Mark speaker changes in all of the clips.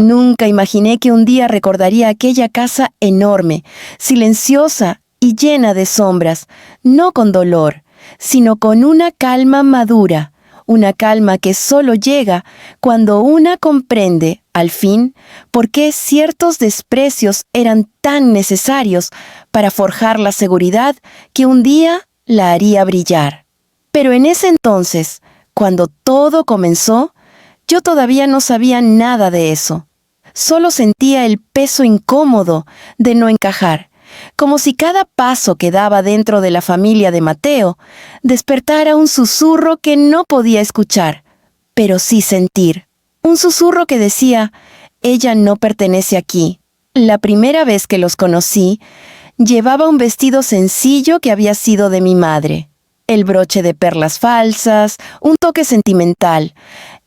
Speaker 1: Nunca imaginé que un día recordaría aquella casa enorme, silenciosa y llena de sombras, no con dolor, sino con una calma madura, una calma que solo llega cuando una comprende, al fin, por qué ciertos desprecios eran tan necesarios para forjar la seguridad que un día la haría brillar. Pero en ese entonces, cuando todo comenzó, yo todavía no sabía nada de eso. Solo sentía el peso incómodo de no encajar, como si cada paso que daba dentro de la familia de Mateo despertara un susurro que no podía escuchar, pero sí sentir. Un susurro que decía, ella no pertenece aquí. La primera vez que los conocí, llevaba un vestido sencillo que había sido de mi madre. El broche de perlas falsas, un toque sentimental,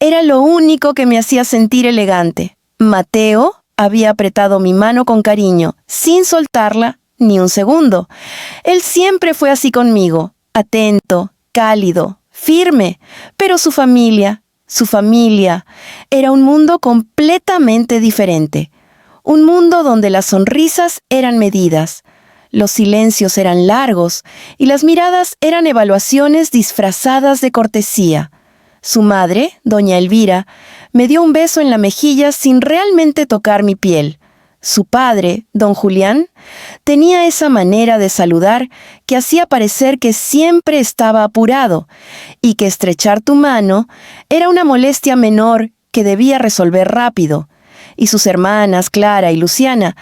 Speaker 1: era lo único que me hacía sentir elegante. Mateo había apretado mi mano con cariño, sin soltarla ni un segundo. Él siempre fue así conmigo, atento, cálido, firme, pero su familia, era un mundo completamente diferente. Un mundo donde las sonrisas eran medidas, los silencios eran largos y las miradas eran evaluaciones disfrazadas de cortesía. Su madre, doña Elvira, me dio un beso en la mejilla sin realmente tocar mi piel. Su padre, don Julián, tenía esa manera de saludar que hacía parecer que siempre estaba apurado y que estrechar tu mano era una molestia menor que debía resolver rápido. Y sus hermanas, Clara y Luciana,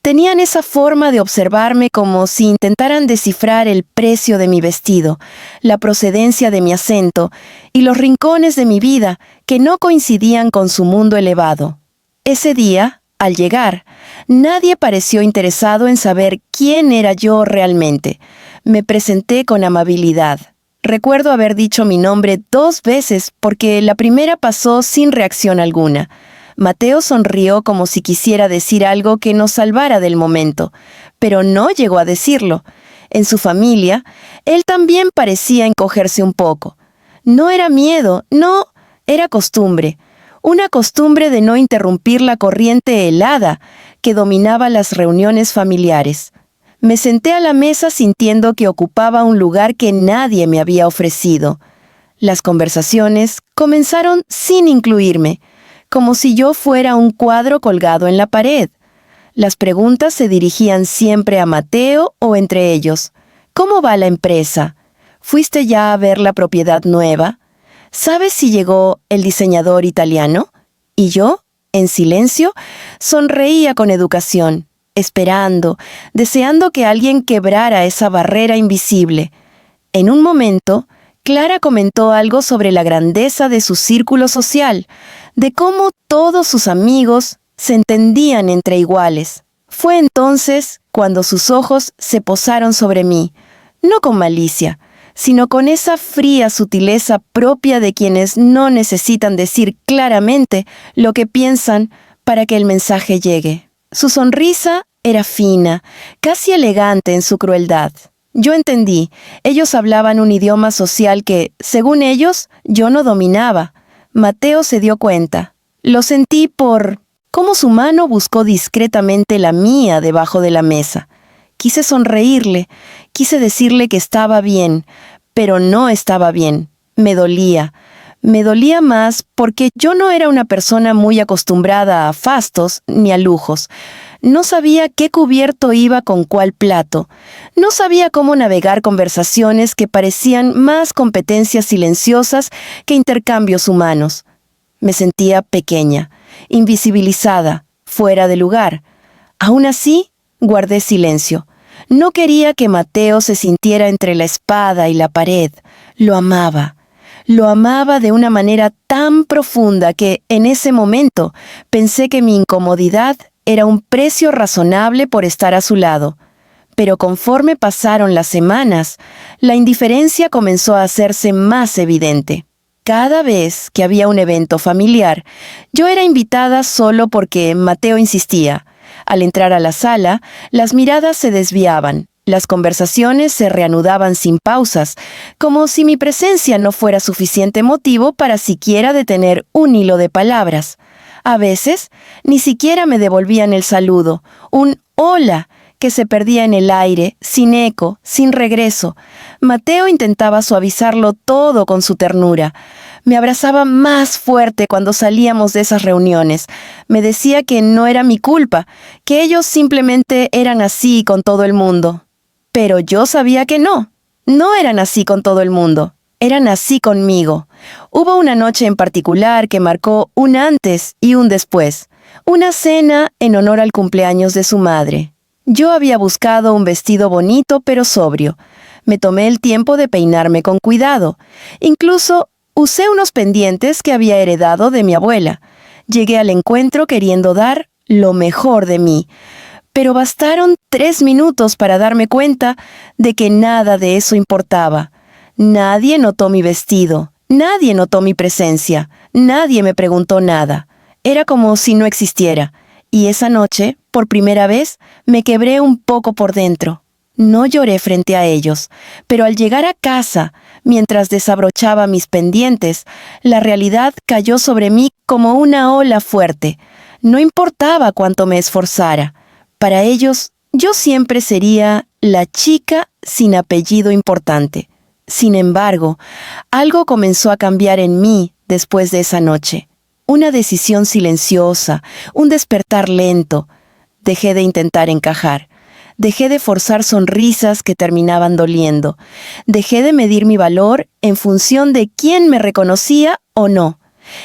Speaker 1: tenían esa forma de observarme como si intentaran descifrar el precio de mi vestido, la procedencia de mi acento y los rincones de mi vida que no coincidían con su mundo elevado. Ese día, al llegar, nadie pareció interesado en saber quién era yo realmente. Me presenté con amabilidad. Recuerdo haber dicho mi nombre 2 veces porque la primera pasó sin reacción alguna. Mateo sonrió como si quisiera decir algo que nos salvara del momento, pero no llegó a decirlo. En su familia, él también parecía encogerse un poco. No era miedo, no, era costumbre. Una costumbre de no interrumpir la corriente helada que dominaba las reuniones familiares. Me senté a la mesa sintiendo que ocupaba un lugar que nadie me había ofrecido. Las conversaciones comenzaron sin incluirme, como si yo fuera un cuadro colgado en la pared. Las preguntas se dirigían siempre a Mateo o entre ellos. ¿Cómo va la empresa? ¿Fuiste ya a ver la propiedad nueva? ¿Sabes si llegó el diseñador italiano? Y yo, en silencio, sonreía con educación, esperando, deseando que alguien quebrara esa barrera invisible. En un momento, Clara comentó algo sobre la grandeza de su círculo social, de cómo todos sus amigos se entendían entre iguales. Fue entonces cuando sus ojos se posaron sobre mí, no con malicia, sino con esa fría sutileza propia de quienes no necesitan decir claramente lo que piensan para que el mensaje llegue. Su sonrisa era fina, casi elegante en su crueldad. Yo entendí, ellos hablaban un idioma social que, según ellos, yo no dominaba. Mateo se dio cuenta. Lo sentí por cómo su mano buscó discretamente la mía debajo de la mesa. Quise sonreírle, quise decirle que estaba bien, pero no estaba bien. Me dolía. Me dolía más porque yo no era una persona muy acostumbrada a fastos ni a lujos. No sabía qué cubierto iba con cuál plato. No sabía cómo navegar conversaciones que parecían más competencias silenciosas que intercambios humanos. Me sentía pequeña, invisibilizada, fuera de lugar. Aún así, guardé silencio. No quería que Mateo se sintiera entre la espada y la pared. Lo amaba. Lo amaba de una manera tan profunda que, en ese momento, pensé que mi incomodidad era un precio razonable por estar a su lado. Pero conforme pasaron las semanas, la indiferencia comenzó a hacerse más evidente. Cada vez que había un evento familiar, yo era invitada solo porque Mateo insistía. Al entrar a la sala, las miradas se desviaban, las conversaciones se reanudaban sin pausas, como si mi presencia no fuera suficiente motivo para siquiera detener un hilo de palabras. A veces, ni siquiera me devolvían el saludo, un hola que se perdía en el aire, sin eco, sin regreso. Mateo intentaba suavizarlo todo con su ternura. Me abrazaba más fuerte cuando salíamos de esas reuniones. Me decía que no era mi culpa, que ellos simplemente eran así con todo el mundo. Pero yo sabía que no eran así con todo el mundo. Eran así conmigo. Hubo una noche en particular que marcó un antes y un después. Una cena en honor al cumpleaños de su madre. Yo había buscado un vestido bonito pero sobrio. Me tomé el tiempo de peinarme con cuidado. Incluso usé unos pendientes que había heredado de mi abuela. Llegué al encuentro queriendo dar lo mejor de mí. Pero bastaron 3 minutos para darme cuenta de que nada de eso importaba. Nadie notó mi vestido, nadie notó mi presencia, nadie me preguntó nada. Era como si no existiera. Y esa noche, por primera vez, me quebré un poco por dentro. No lloré frente a ellos, pero al llegar a casa, mientras desabrochaba mis pendientes, la realidad cayó sobre mí como una ola fuerte. No importaba cuánto me esforzara. Para ellos, yo siempre sería la chica sin apellido importante. Sin embargo, algo comenzó a cambiar en mí después de esa noche. Una decisión silenciosa, un despertar lento. Dejé de intentar encajar. Dejé de forzar sonrisas que terminaban doliendo. Dejé de medir mi valor en función de quién me reconocía o no.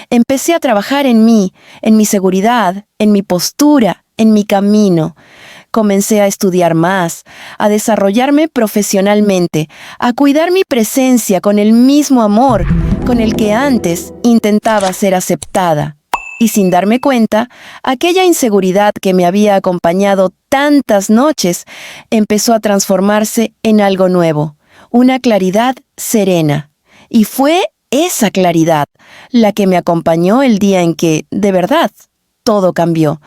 Speaker 1: Empecé a trabajar en mí, en mi seguridad, en mi postura, en mi camino. Comencé a estudiar más, a desarrollarme profesionalmente, a cuidar mi presencia con el mismo amor con el que antes intentaba ser aceptada. Y sin darme cuenta, aquella inseguridad que me había acompañado tantas noches empezó a transformarse en algo nuevo, una claridad serena. Y fue esa claridad la que me acompañó el día en que, de verdad, todo cambió.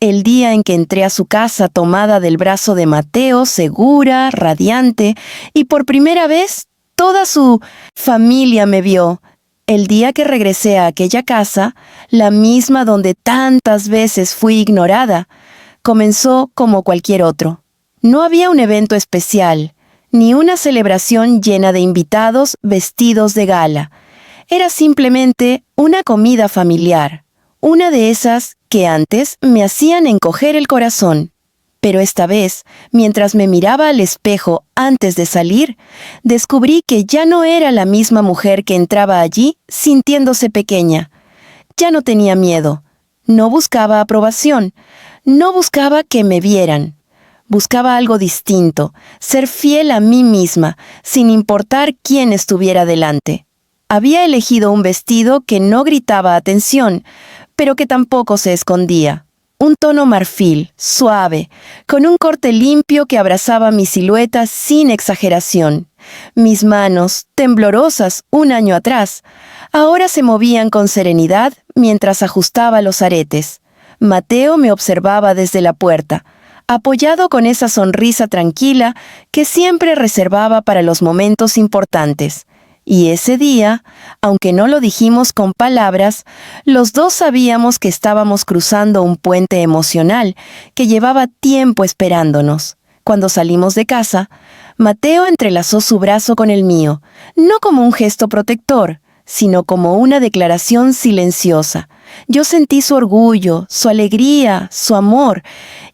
Speaker 1: El día en que entré a su casa tomada del brazo de Mateo, segura, radiante, y por primera vez toda su familia me vio. El día que regresé a aquella casa, la misma donde tantas veces fui ignorada, comenzó como cualquier otro. No había un evento especial, ni una celebración llena de invitados vestidos de gala. Era simplemente una comida familiar, una de esas que antes me hacían encoger el corazón. Pero esta vez, mientras me miraba al espejo antes de salir, descubrí que ya no era la misma mujer que entraba allí sintiéndose pequeña. Ya no tenía miedo. No buscaba aprobación. No buscaba que me vieran. Buscaba algo distinto, ser fiel a mí misma, sin importar quién estuviera delante. Había elegido un vestido que no gritaba atención, pero que tampoco se escondía. Un tono marfil, suave, con un corte limpio que abrazaba mi silueta sin exageración. Mis manos, temblorosas un año atrás, ahora se movían con serenidad mientras ajustaba los aretes. Mateo me observaba desde la puerta, apoyado con esa sonrisa tranquila que siempre reservaba para los momentos importantes. Y ese día, aunque no lo dijimos con palabras, los dos sabíamos que estábamos cruzando un puente emocional que llevaba tiempo esperándonos. Cuando salimos de casa, Mateo entrelazó su brazo con el mío, no como un gesto protector, sino como una declaración silenciosa. Yo sentí su orgullo, su alegría, su amor,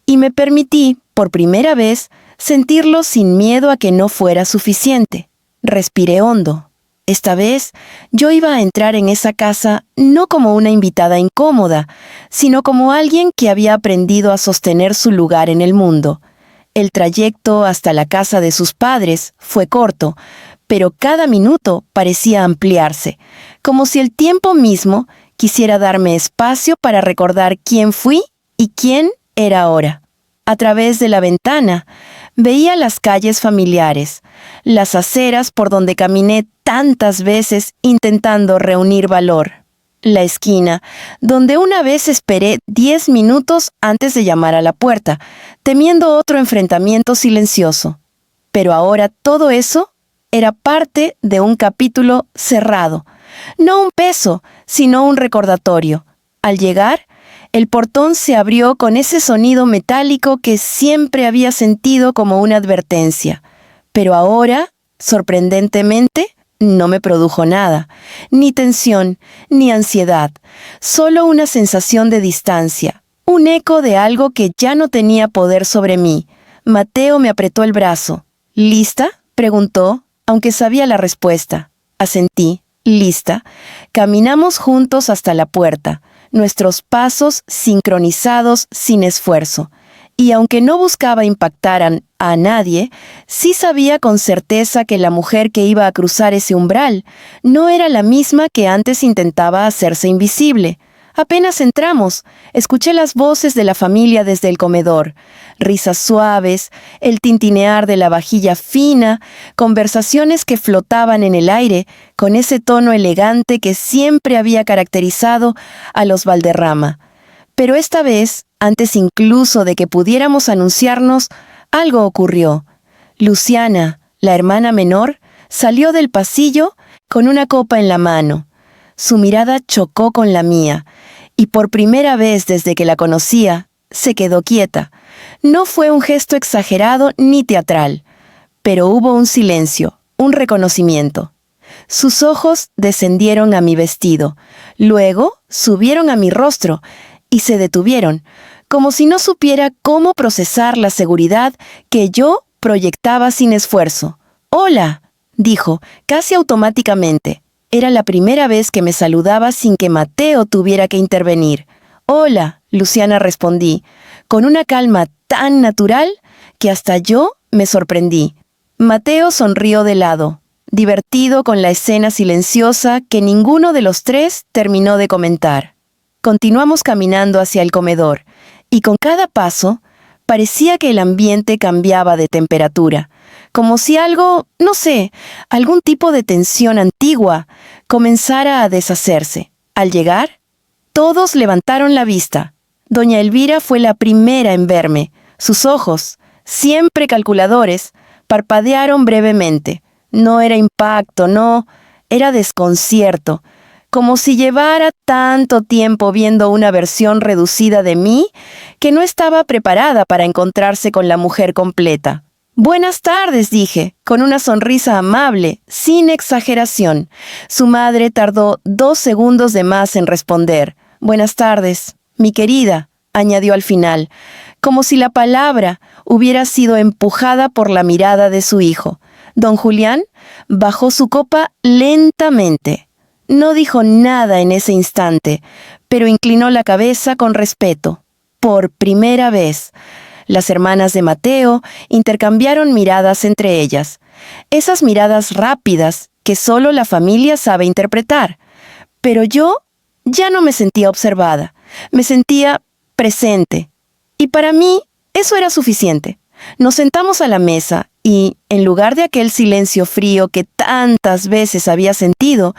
Speaker 1: y me permití, por primera vez, sentirlo sin miedo a que no fuera suficiente. Respiré hondo. Esta vez, yo iba a entrar en esa casa no como una invitada incómoda, sino como alguien que había aprendido a sostener su lugar en el mundo. El trayecto hasta la casa de sus padres fue corto, pero cada minuto parecía ampliarse, como si el tiempo mismo quisiera darme espacio para recordar quién fui y quién era ahora. A través de la ventana, veía las calles familiares, las aceras por donde caminé tantas veces intentando reunir valor. La esquina, donde una vez esperé 10 minutos antes de llamar a la puerta, temiendo otro enfrentamiento silencioso. Pero ahora todo eso era parte de un capítulo cerrado. No un peso, sino un recordatorio. Al llegar, el portón se abrió con ese sonido metálico que siempre había sentido como una advertencia. Pero ahora, sorprendentemente, no me produjo nada, ni tensión, ni ansiedad, solo una sensación de distancia, un eco de algo que ya no tenía poder sobre mí. Mateo me apretó el brazo. ¿Lista?, preguntó, aunque sabía la respuesta. Asentí. ¿Lista? Caminamos juntos hasta la puerta, nuestros pasos sincronizados sin esfuerzo. Y aunque no buscaba impactar a nadie, sí sabía con certeza que la mujer que iba a cruzar ese umbral no era la misma que antes intentaba hacerse invisible. Apenas entramos, escuché las voces de la familia desde el comedor, risas suaves, el tintinear de la vajilla fina, conversaciones que flotaban en el aire con ese tono elegante que siempre había caracterizado a los Valderrama. Pero esta vez, antes incluso de que pudiéramos anunciarnos, algo ocurrió. Luciana, la hermana menor, salió del pasillo con una copa en la mano. Su mirada chocó con la mía, y por primera vez desde que la conocía, se quedó quieta. No fue un gesto exagerado ni teatral, pero hubo un silencio, un reconocimiento. Sus ojos descendieron a mi vestido, luego subieron a mi rostro y se detuvieron, como si no supiera cómo procesar la seguridad que yo proyectaba sin esfuerzo. «Hola», dijo, casi automáticamente. Era la primera vez que me saludaba sin que Mateo tuviera que intervenir. «Hola», Luciana respondí, con una calma tan natural que hasta yo me sorprendí. Mateo sonrió de lado, divertido con la escena silenciosa que ninguno de los tres terminó de comentar. Continuamos caminando hacia el comedor, y con cada paso parecía que el ambiente cambiaba de temperatura, como si algo, no sé, algún tipo de tensión antigua comenzara a deshacerse. Al llegar, todos levantaron la vista. Doña Elvira fue la primera en verme. Sus ojos, siempre calculadores, parpadearon brevemente. No era impacto, no, era desconcierto, como si llevara tanto tiempo viendo una versión reducida de mí que no estaba preparada para encontrarse con la mujer completa. «Buenas tardes», dije, con una sonrisa amable, sin exageración. Su madre tardó 2 segundos de más en responder. «Buenas tardes, mi querida», añadió al final, como si la palabra hubiera sido empujada por la mirada de su hijo. Don Julián bajó su copa lentamente. No dijo nada en ese instante, pero inclinó la cabeza con respeto. Por primera vez, las hermanas de Mateo intercambiaron miradas entre ellas. Esas miradas rápidas que solo la familia sabe interpretar. Pero yo ya no me sentía observada, me sentía presente. Y para mí eso era suficiente. Nos sentamos a la mesa y, en lugar de aquel silencio frío que tantas veces había sentido,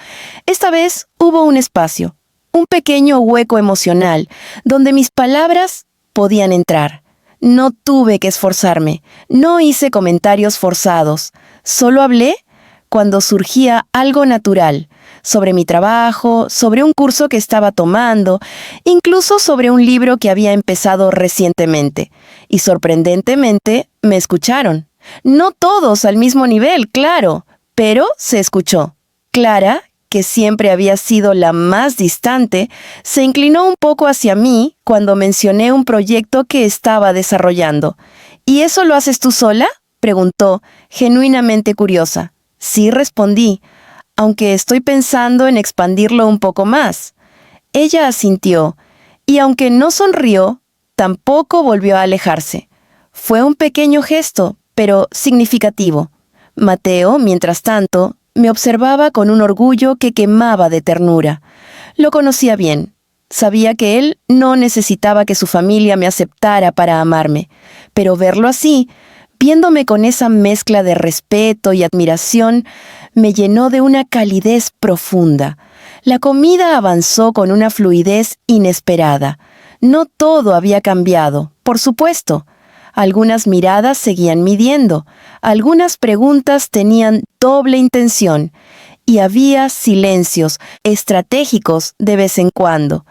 Speaker 1: esta vez hubo un espacio, un pequeño hueco emocional, donde mis palabras podían entrar. No tuve que esforzarme, no hice comentarios forzados, solo hablé cuando surgía algo natural, sobre mi trabajo, sobre un curso que estaba tomando, incluso sobre un libro que había empezado recientemente. Y sorprendentemente me escucharon. No todos al mismo nivel, claro, pero se escuchó. Clara, que siempre había sido la más distante, se inclinó un poco hacia mí cuando mencioné un proyecto que estaba desarrollando. «¿Y eso lo haces tú sola?», preguntó, genuinamente curiosa. «Sí», respondí, «aunque estoy pensando en expandirlo un poco más». Ella asintió, y aunque no sonrió, tampoco volvió a alejarse. Fue un pequeño gesto, pero significativo. Mateo, mientras tanto, me observaba con un orgullo que quemaba de ternura. Lo conocía bien. Sabía que él no necesitaba que su familia me aceptara para amarme, pero verlo así, viéndome con esa mezcla de respeto y admiración, me llenó de una calidez profunda. La comida avanzó con una fluidez inesperada. No todo había cambiado, por supuesto. Algunas miradas seguían midiendo, algunas preguntas tenían doble intención, y había silencios estratégicos de vez en cuando.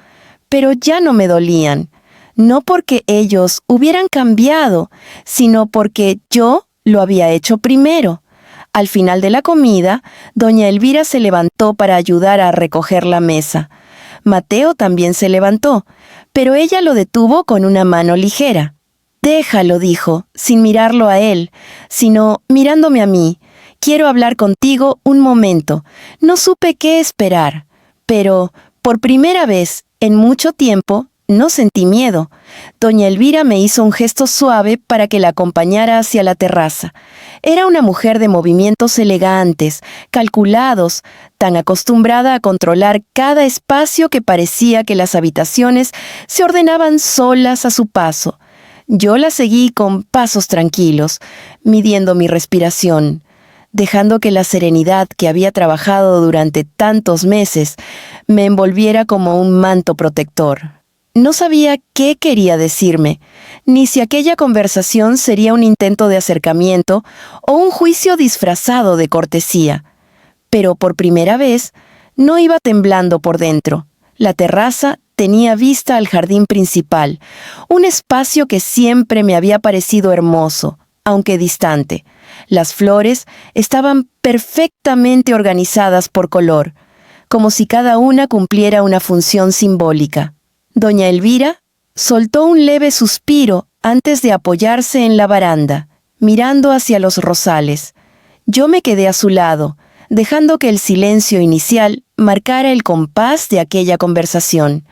Speaker 1: pero ya no me dolían. No porque ellos hubieran cambiado, sino porque yo lo había hecho primero. Al final de la comida, doña Elvira se levantó para ayudar a recoger la mesa. Mateo también se levantó, pero ella lo detuvo con una mano ligera. «Déjalo», dijo, sin mirarlo a él, sino mirándome a mí. «Quiero hablar contigo un momento. No supe qué esperar, pero, por primera vez en mucho tiempo, no sentí miedo». Doña Elvira me hizo un gesto suave para que la acompañara hacia la terraza. Era una mujer de movimientos elegantes, calculados, tan acostumbrada a controlar cada espacio que parecía que las habitaciones se ordenaban solas a su paso. Yo la seguí con pasos tranquilos, midiendo mi respiración, dejando que la serenidad que había trabajado durante tantos meses me envolviera como un manto protector. No sabía qué quería decirme, ni si aquella conversación sería un intento de acercamiento o un juicio disfrazado de cortesía. Pero por primera vez, no iba temblando por dentro. La terraza tenía vista al jardín principal, un espacio que siempre me había parecido hermoso, aunque distante. Las flores estaban perfectamente organizadas por color, como si cada una cumpliera una función simbólica. Doña Elvira soltó un leve suspiro antes de apoyarse en la baranda, mirando hacia los rosales. Yo me quedé a su lado, dejando que el silencio inicial marcara el compás de aquella conversación.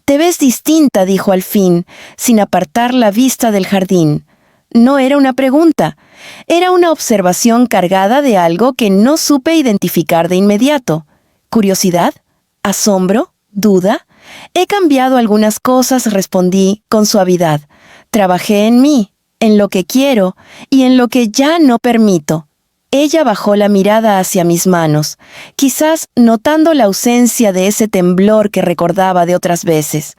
Speaker 1: «Te ves distinta», dijo al fin, sin apartar la vista del jardín. No era una pregunta, era una observación cargada de algo que no supe identificar de inmediato. ¿Curiosidad? ¿Asombro? ¿Duda? «He cambiado algunas cosas», respondí con suavidad. «Trabajé en mí, en lo que quiero y en lo que ya no permito». Ella bajó la mirada hacia mis manos, quizás notando la ausencia de ese temblor que recordaba de otras veces.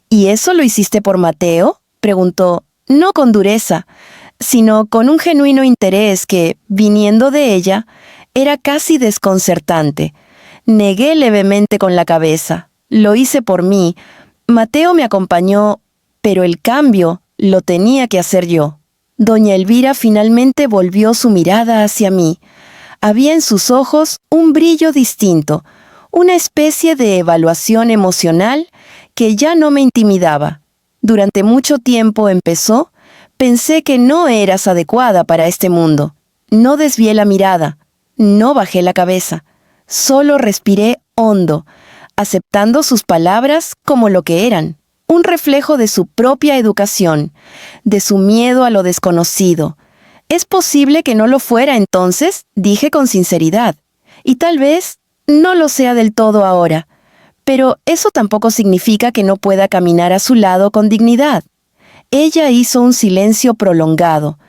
Speaker 1: «¿Y eso lo hiciste por Mateo?», preguntó, no con dureza, sino con un genuino interés que, viniendo de ella, era casi desconcertante. Negué levemente con la cabeza. «Lo hice por mí. Mateo me acompañó, pero el cambio lo tenía que hacer yo». Doña Elvira finalmente volvió su mirada hacia mí. Había en sus ojos un brillo distinto, una especie de evaluación emocional que ya no me intimidaba. «Durante mucho tiempo», empezó, «pensé que no eras adecuada para este mundo. No desvié la mirada, no bajé la cabeza, solo respiré hondo, aceptando sus palabras como lo que eran, un reflejo de su propia educación, de su miedo a lo desconocido. «Es posible que no lo fuera entonces», dije con sinceridad, «y tal vez no lo sea del todo ahora, pero eso tampoco significa que no pueda caminar a su lado con dignidad». Ella hizo un silencio prolongado,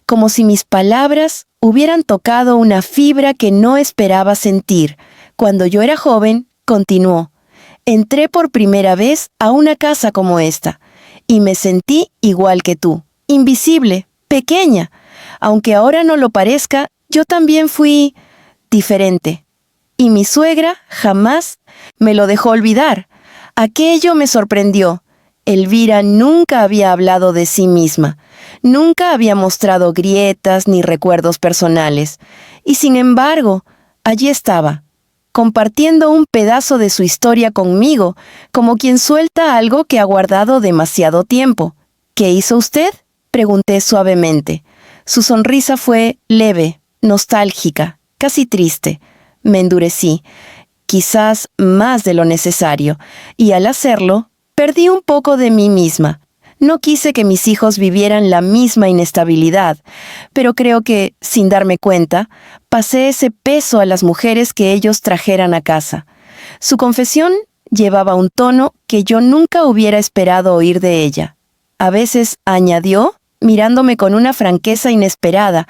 Speaker 1: como si mis palabras hubieran tocado una fibra que no esperaba sentir. «Cuando yo era joven», continuó, «entré por primera vez a una casa como esta, y me sentí igual que tú, invisible, pequeña. Aunque ahora no lo parezca, yo también fui diferente. Y mi suegra jamás me lo dejó olvidar. Aquello me sorprendió. Elvira nunca había hablado de sí misma, nunca había mostrado grietas ni recuerdos personales. Y sin embargo, allí estaba, compartiendo un pedazo de su historia conmigo, como quien suelta algo que ha guardado demasiado tiempo. «¿Qué hizo usted?», pregunté suavemente. Su sonrisa fue leve, nostálgica, casi triste. Me endurecí, quizás más de lo necesario, y al hacerlo, perdí un poco de mí misma. No quise que mis hijos vivieran la misma inestabilidad, pero creo que, sin darme cuenta, pasé ese peso a las mujeres que ellos trajeran a casa. Su confesión llevaba un tono que yo nunca hubiera esperado oír de ella. A veces añadió, mirándome con una franqueza inesperada,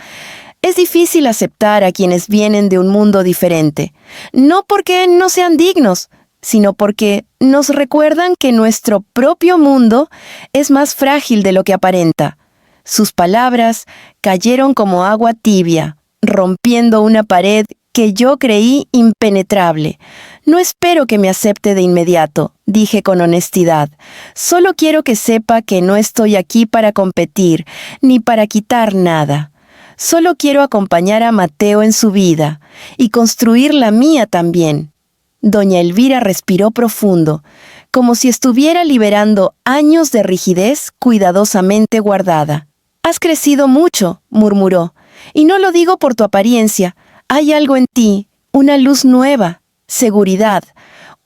Speaker 1: «Es difícil aceptar a quienes vienen de un mundo diferente, no porque no sean dignos, sino porque nos recuerdan que nuestro propio mundo es más frágil de lo que aparenta». Sus palabras cayeron como agua tibia, rompiendo una pared que yo creí impenetrable. No espero que me acepte de inmediato, dije con honestidad. Solo quiero que sepa que no estoy aquí para competir, ni para quitar nada. Solo quiero acompañar a Mateo en su vida, y construir la mía también. Doña Elvira respiró profundo, como si estuviera liberando años de rigidez cuidadosamente guardada. «Has crecido mucho», murmuró, «y no lo digo por tu apariencia. Hay algo en ti, una luz nueva, seguridad,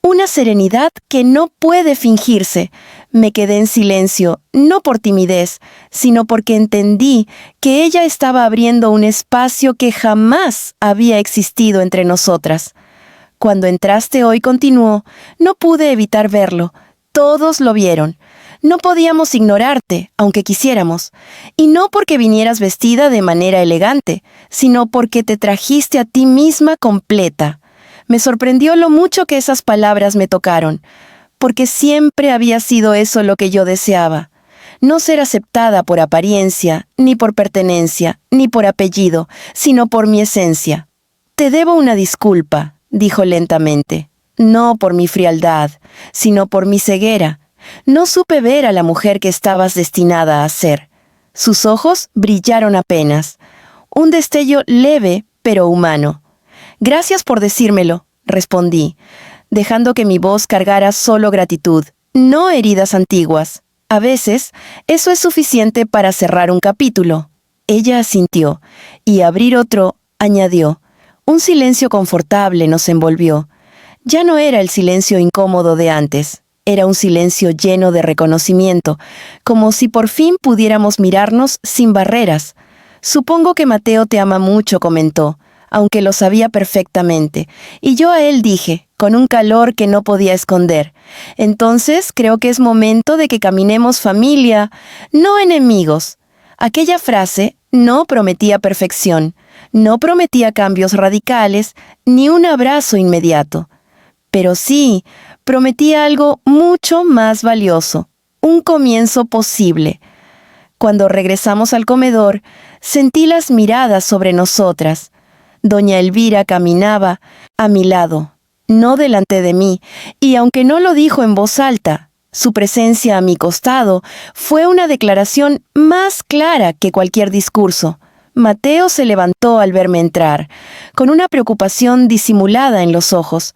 Speaker 1: una serenidad que no puede fingirse». Me quedé en silencio, no por timidez, sino porque entendí que ella estaba abriendo un espacio que jamás había existido entre nosotras. «Cuando entraste hoy», continuó, «no pude evitar verlo. Todos lo vieron. No podíamos ignorarte, aunque quisiéramos. Y no porque vinieras vestida de manera elegante, sino porque te trajiste a ti misma completa». Me sorprendió lo mucho que esas palabras me tocaron, porque siempre había sido eso lo que yo deseaba. No ser aceptada por apariencia, ni por pertenencia, ni por apellido, sino por mi esencia. «Te debo una disculpa», dijo lentamente. «No por mi frialdad, sino por mi ceguera. No supe ver a la mujer que estabas destinada a ser». Sus ojos brillaron apenas. Un destello leve, pero humano. «Gracias por decírmelo», respondí, dejando que mi voz cargara solo gratitud, no heridas antiguas. A veces, eso es suficiente para cerrar un capítulo. Ella asintió, y abrir otro, añadió. Un silencio confortable nos envolvió. Ya no era el silencio incómodo de antes. Era un silencio lleno de reconocimiento, como si por fin pudiéramos mirarnos sin barreras. «Supongo que Mateo te ama mucho», comentó, aunque lo sabía perfectamente, y yo a él dije, con un calor que no podía esconder, «Entonces creo que es momento de que caminemos familia, no enemigos». Aquella frase no prometía perfección, no prometía cambios radicales, ni un abrazo inmediato. Pero sí, prometía algo mucho más valioso, un comienzo posible. Cuando regresamos al comedor, sentí las miradas sobre nosotras. Doña Elvira caminaba a mi lado, no delante de mí, y aunque no lo dijo en voz alta, su presencia a mi costado fue una declaración más clara que cualquier discurso. Mateo se levantó al verme entrar, con una preocupación disimulada en los ojos.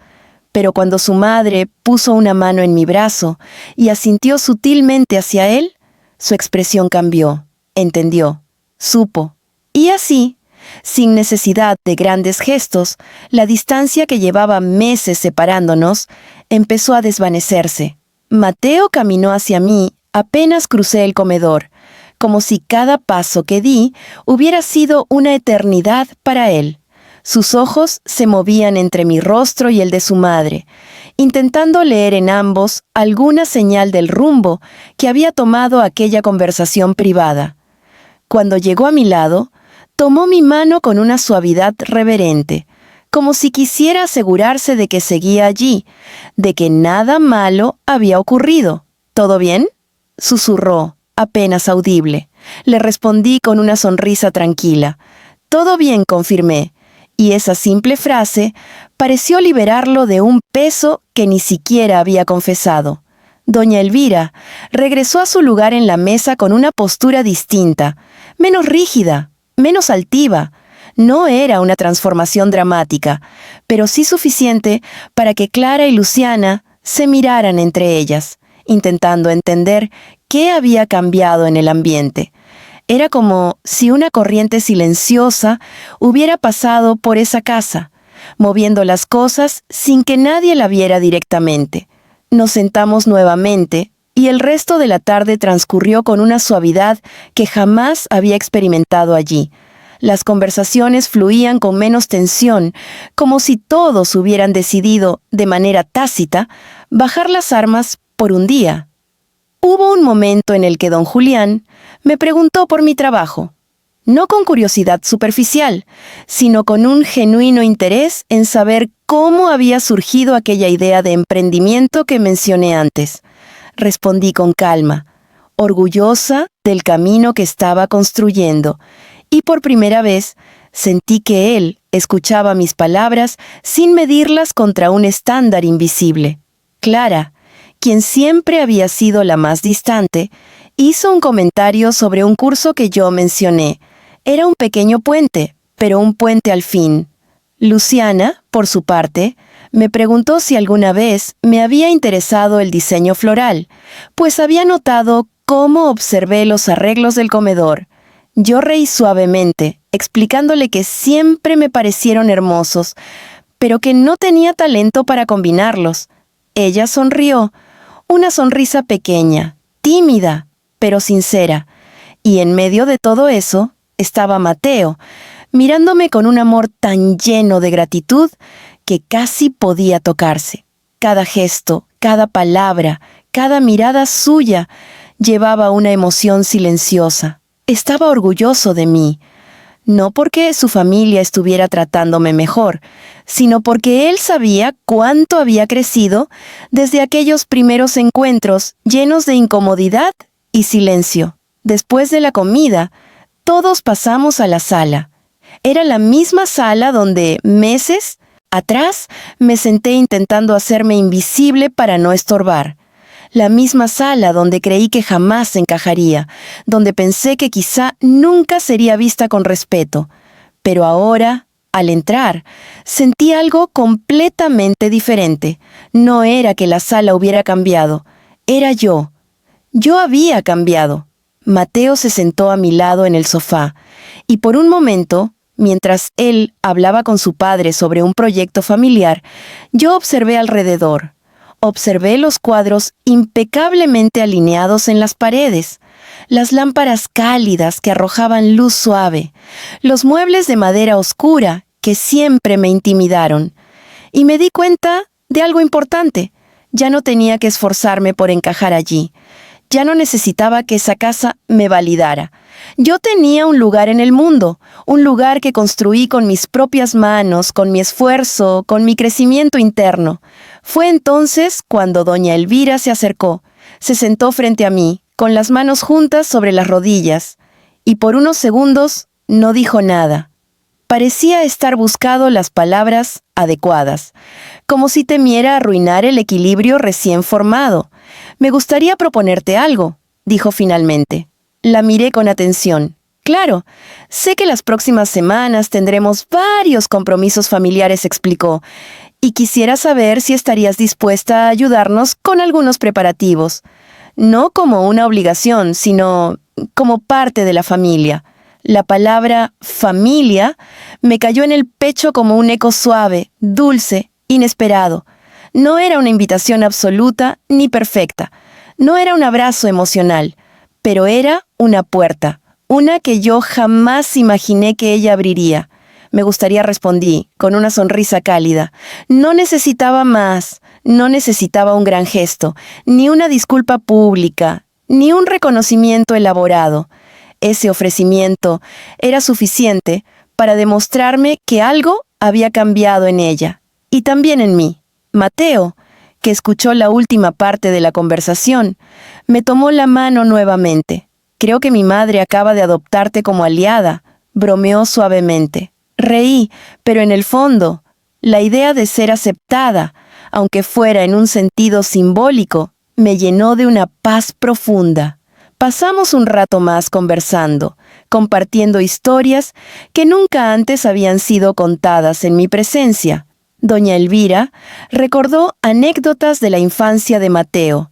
Speaker 1: Pero cuando su madre puso una mano en mi brazo y asintió sutilmente hacia él, su expresión cambió, entendió, supo. Y así, sin necesidad de grandes gestos, la distancia que llevaba meses separándonos empezó a desvanecerse. Mateo caminó hacia mí apenas crucé el comedor, como si cada paso que di hubiera sido una eternidad para él. Sus ojos se movían entre mi rostro y el de su madre, intentando leer en ambos alguna señal del rumbo que había tomado aquella conversación privada. Cuando llegó a mi lado, tomó mi mano con una suavidad reverente, como si quisiera asegurarse de que seguía allí, de que nada malo había ocurrido. ¿Todo bien?, susurró, apenas audible. Le respondí con una sonrisa tranquila. «Todo bien», confirmé, y esa simple frase pareció liberarlo de un peso que ni siquiera había confesado. Doña Elvira regresó a su lugar en la mesa con una postura distinta, menos rígida, menos altiva. No era una transformación dramática, pero sí suficiente para que Clara y Luciana se miraran entre ellas, intentando entender qué había cambiado en el ambiente. Era como si una corriente silenciosa hubiera pasado por esa casa, moviendo las cosas sin que nadie la viera directamente. Nos sentamos nuevamente, y el resto de la tarde transcurrió con una suavidad que jamás había experimentado allí. Las conversaciones fluían con menos tensión, como si todos hubieran decidido, de manera tácita, bajar las armas por un día. Hubo un momento en el que don Julián me preguntó por mi trabajo, no con curiosidad superficial, sino con un genuino interés en saber cómo había surgido aquella idea de emprendimiento que mencioné antes. Respondí con calma, orgullosa del camino que estaba construyendo, y por primera vez Sentí que él escuchaba mis palabras sin medirlas contra un estándar invisible. Clara, quien siempre había sido la más distante, hizo un comentario sobre un curso que yo mencioné. Era un pequeño puente, pero un puente al fin. Luciana, por su parte, me preguntó si alguna vez me había interesado el diseño floral, pues había notado cómo observé los arreglos del comedor. Yo reí suavemente, explicándole que siempre me parecieron hermosos, pero que no tenía talento para combinarlos. Ella sonrió, una sonrisa pequeña, tímida, pero sincera. Y en medio de todo eso estaba Mateo, mirándome con un amor tan lleno de gratitud que casi podía tocarse. Cada gesto, cada palabra, cada mirada suya llevaba una emoción silenciosa. Estaba orgulloso de mí, no porque su familia estuviera tratándome mejor, sino porque él sabía cuánto había crecido desde aquellos primeros encuentros llenos de incomodidad y silencio. Después de la comida, todos pasamos a la sala. Era la misma sala donde, meses atrás, me senté intentando hacerme invisible para no estorbar. La misma sala donde creí que jamás encajaría, donde pensé que quizá nunca sería vista con respeto. Pero ahora, al entrar, sentí algo completamente diferente. No era que la sala hubiera cambiado, era yo. Yo había cambiado. Mateo se sentó a mi lado en el sofá, y por un momento, mientras él hablaba con su padre sobre un proyecto familiar, yo observé alrededor. Observé los cuadros impecablemente alineados en las paredes, las lámparas cálidas que arrojaban luz suave, los muebles de madera oscura que siempre me intimidaron. Y me di cuenta de algo importante. Ya no tenía que esforzarme por encajar allí. Ya no necesitaba que esa casa me validara. Yo tenía un lugar en el mundo, un lugar que construí con mis propias manos, con mi esfuerzo, con mi crecimiento interno. Fue entonces cuando doña Elvira se acercó, se sentó frente a mí, con las manos juntas sobre las rodillas, y por unos segundos no dijo nada. Parecía estar buscando las palabras adecuadas, como si temiera arruinar el equilibrio recién formado. «Me gustaría proponerte algo», dijo finalmente. La miré con atención. «Claro, sé que las próximas semanas tendremos varios compromisos familiares», explicó, «y quisiera saber si estarías dispuesta a ayudarnos con algunos preparativos. No como una obligación, sino como parte de la familia». La palabra familia me cayó en el pecho como un eco suave, dulce, inesperado. No era una invitación absoluta ni perfecta. No era un abrazo emocional, pero era una puerta, una que yo jamás imaginé que ella abriría. «Me gustaría», respondí, con una sonrisa cálida. No necesitaba más, no necesitaba un gran gesto, ni una disculpa pública, ni un reconocimiento elaborado. Ese ofrecimiento era suficiente para demostrarme que algo había cambiado en ella, y también en mí. Mateo, que escuchó la última parte de la conversación, me tomó la mano nuevamente. «Creo que mi madre acaba de adoptarte como aliada», bromeó suavemente. Reí, pero en el fondo, la idea de ser aceptada, aunque fuera en un sentido simbólico, me llenó de una paz profunda. Pasamos un rato más conversando, compartiendo historias que nunca antes habían sido contadas en mi presencia. Doña Elvira recordó anécdotas de la infancia de Mateo,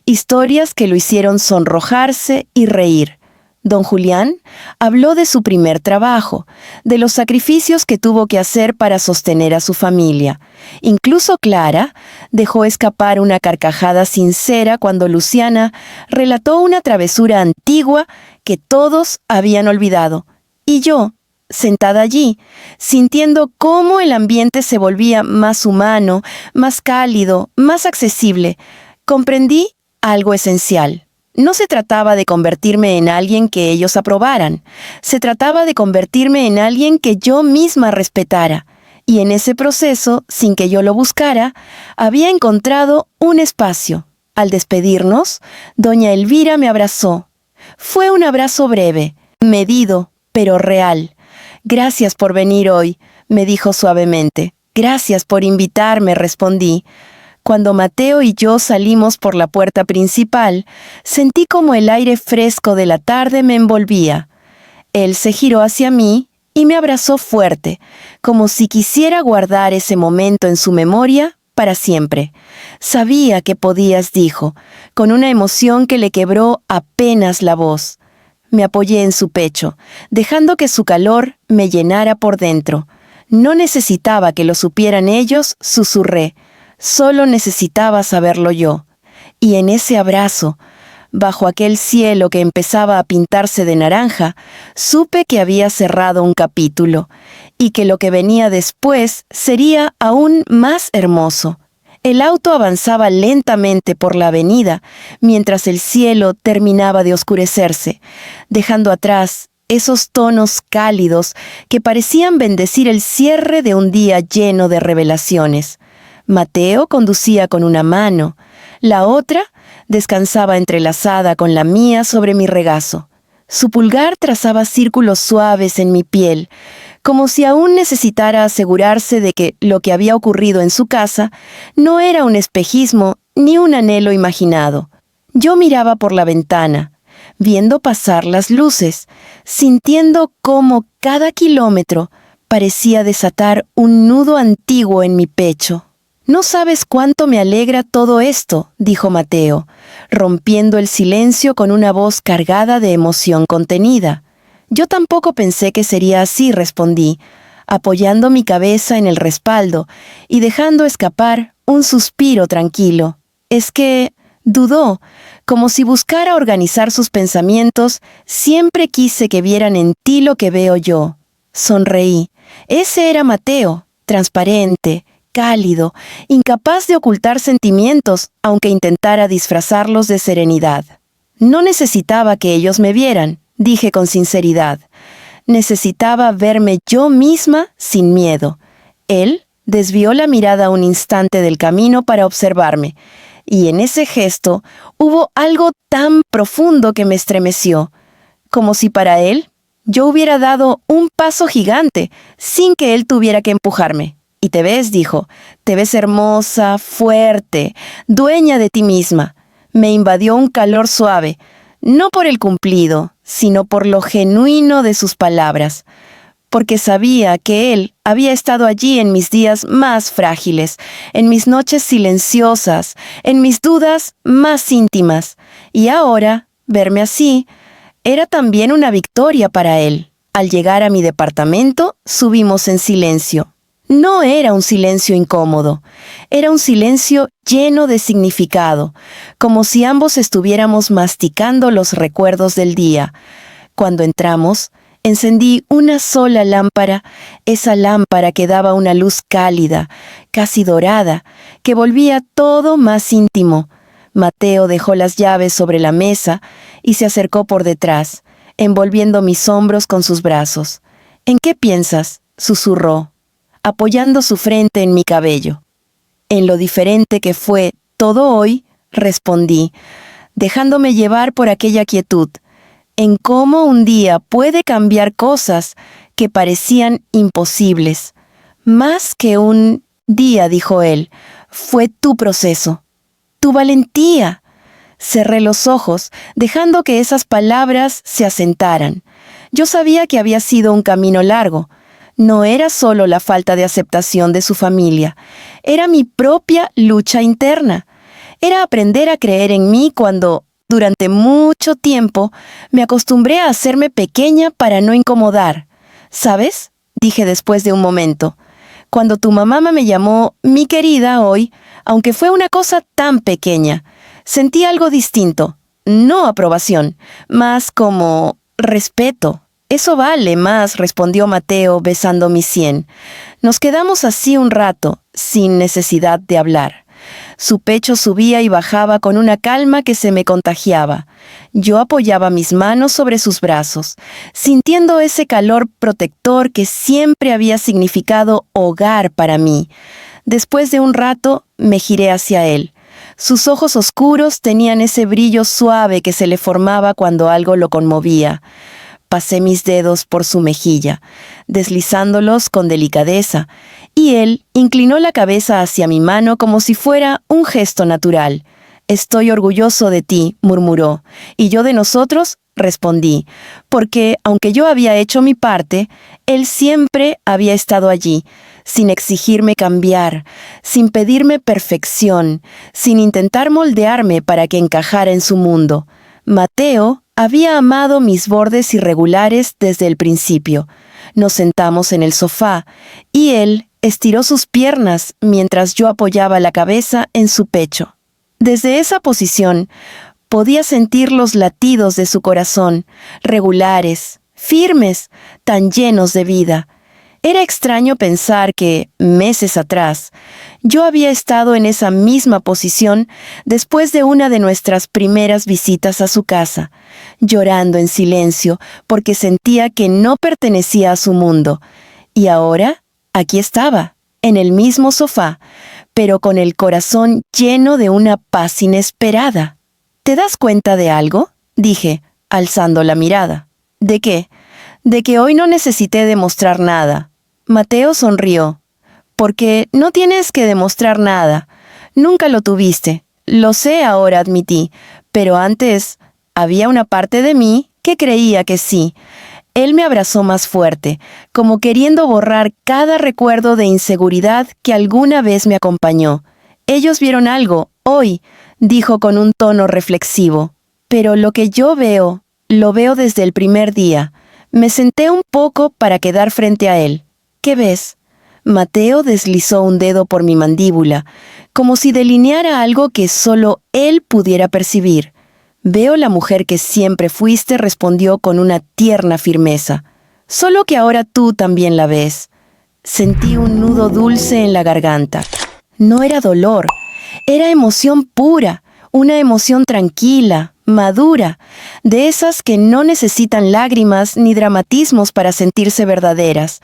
Speaker 1: historias que lo hicieron sonrojarse y reír. Don Julián habló de su primer trabajo, de los sacrificios que tuvo que hacer para sostener a su familia. Incluso Clara dejó escapar una carcajada sincera cuando Luciana relató una travesura antigua que todos habían olvidado. Y yo, sentada allí, sintiendo cómo el ambiente se volvía más humano, más cálido, más accesible, comprendí algo esencial. No se trataba de convertirme en alguien que ellos aprobaran. Se trataba de convertirme en alguien que yo misma respetara. Y en ese proceso, sin que yo lo buscara, había encontrado un espacio. Al despedirnos, doña Elvira me abrazó. Fue un abrazo breve, medido, pero real. Gracias por venir hoy, me dijo suavemente. Gracias por invitarme, respondí. Cuando Mateo y yo salimos por la puerta principal, sentí como el aire fresco de la tarde me envolvía. Él se giró hacia mí y me abrazó fuerte, como si quisiera guardar ese momento en su memoria para siempre. Sabía que podías, dijo, con una emoción que le quebró apenas la voz. Me apoyé en su pecho, dejando que su calor me llenara por dentro. No necesitaba que lo supieran ellos, susurré. Solo necesitaba saberlo yo. Y en ese abrazo, bajo aquel cielo que empezaba a pintarse de naranja, supe que había cerrado un capítulo, y que lo que venía después sería aún más hermoso. El auto avanzaba lentamente por la avenida, mientras el cielo terminaba de oscurecerse, dejando atrás esos tonos cálidos que parecían bendecir el cierre de un día lleno de revelaciones. Mateo conducía con una mano, la otra descansaba entrelazada con la mía sobre mi regazo. Su pulgar trazaba círculos suaves en mi piel, como si aún necesitara asegurarse de que lo que había ocurrido en su casa no era un espejismo ni un anhelo imaginado. Yo miraba por la ventana, viendo pasar las luces, sintiendo cómo cada kilómetro parecía desatar un nudo antiguo en mi pecho. «No sabes cuánto me alegra todo esto», dijo Mateo, rompiendo el silencio con una voz cargada de emoción contenida. «Yo tampoco pensé que sería así», respondí, apoyando mi cabeza en el respaldo y dejando escapar un suspiro tranquilo. «Es que», dudó, como si buscara organizar sus pensamientos, «siempre quise que vieran en ti lo que veo yo». Sonreí. Ese era Mateo, transparente, cálido, incapaz de ocultar sentimientos, aunque intentara disfrazarlos de serenidad. No necesitaba que ellos me vieran, dije con sinceridad. Necesitaba verme yo misma sin miedo. Él desvió la mirada un instante del camino para observarme, y en ese gesto hubo algo tan profundo que me estremeció, como si para él yo hubiera dado un paso gigante sin que él tuviera que empujarme. «Y te ves», dijo, «te ves hermosa, fuerte, dueña de ti misma». Me invadió un calor suave, no por el cumplido, sino por lo genuino de sus palabras, porque sabía que él había estado allí en mis días más frágiles, en mis noches silenciosas, en mis dudas más íntimas, y ahora, verme así, era también una victoria para él. Al llegar a mi departamento, subimos en silencio. No era un silencio incómodo, era un silencio lleno de significado, como si ambos estuviéramos masticando los recuerdos del día. Cuando entramos, encendí una sola lámpara, esa lámpara que daba una luz cálida, casi dorada, que volvía todo más íntimo. Mateo dejó las llaves sobre la mesa y se acercó por detrás, envolviendo mis hombros con sus brazos. «¿En qué piensas?», susurró, apoyando su frente en mi cabello. «En lo diferente que fue todo hoy», respondí, dejándome llevar por aquella quietud, en cómo un día puede cambiar cosas que parecían imposibles. «Más que un día», dijo él, «fue tu proceso, tu valentía». Cerré los ojos, dejando que esas palabras se asentaran. Yo sabía que había sido un camino largo. No era solo la falta de aceptación de su familia, era mi propia lucha interna. Era aprender a creer en mí cuando, durante mucho tiempo, me acostumbré a hacerme pequeña para no incomodar. «¿Sabes?», dije después de un momento, «cuando tu mamá me llamó mi querida hoy, aunque fue una cosa tan pequeña, sentí algo distinto, no aprobación, más como respeto». «Eso vale más», respondió Mateo besando mi sien. Nos quedamos así un rato, sin necesidad de hablar. Su pecho subía y bajaba con una calma que se me contagiaba. Yo apoyaba mis manos sobre sus brazos, sintiendo ese calor protector que siempre había significado hogar para mí. Después de un rato, me giré hacia él. Sus ojos oscuros tenían ese brillo suave que se le formaba cuando algo lo conmovía. pasé mis dedos por su mejilla, deslizándolos con delicadeza, y él inclinó la cabeza hacia mi mano como si fuera un gesto natural. «Estoy orgulloso de ti», murmuró, y yo de nosotros, respondí, porque, aunque yo había hecho mi parte, él siempre había estado allí, sin exigirme cambiar, sin pedirme perfección, sin intentar moldearme para que encajara en su mundo. Mateo había amado mis bordes irregulares desde el principio. Nos sentamos en el sofá, y él estiró sus piernas mientras yo apoyaba la cabeza en su pecho. Desde esa posición, podía sentir los latidos de su corazón, regulares, firmes, tan llenos de vida. Era extraño pensar que, meses atrás, yo había estado en esa misma posición después de una de nuestras primeras visitas a su casa, llorando en silencio porque sentía que no pertenecía a su mundo. Y ahora, aquí estaba, en el mismo sofá, pero con el corazón lleno de una paz inesperada. ¿Te das cuenta de algo?, dije, alzando la mirada. ¿De qué? De que hoy no necesité demostrar nada. Mateo sonrió. Porque no tienes que demostrar nada. Nunca lo tuviste. Lo sé ahora, admití. Pero antes, había una parte de mí que creía que sí. Él me abrazó más fuerte, como queriendo borrar cada recuerdo de inseguridad que alguna vez me acompañó. Ellos vieron algo, hoy, dijo con un tono reflexivo. Pero lo que yo veo, lo veo desde el primer día. Me senté un poco para quedar frente a él. ¿Qué ves? Mateo deslizó un dedo por mi mandíbula, como si delineara algo que solo él pudiera percibir. Veo la mujer que siempre fuiste, respondió con una tierna firmeza. Solo que ahora tú también la ves. Sentí un nudo dulce en la garganta. No era dolor, era emoción pura, una emoción tranquila, madura, de esas que no necesitan lágrimas ni dramatismos para sentirse verdaderas.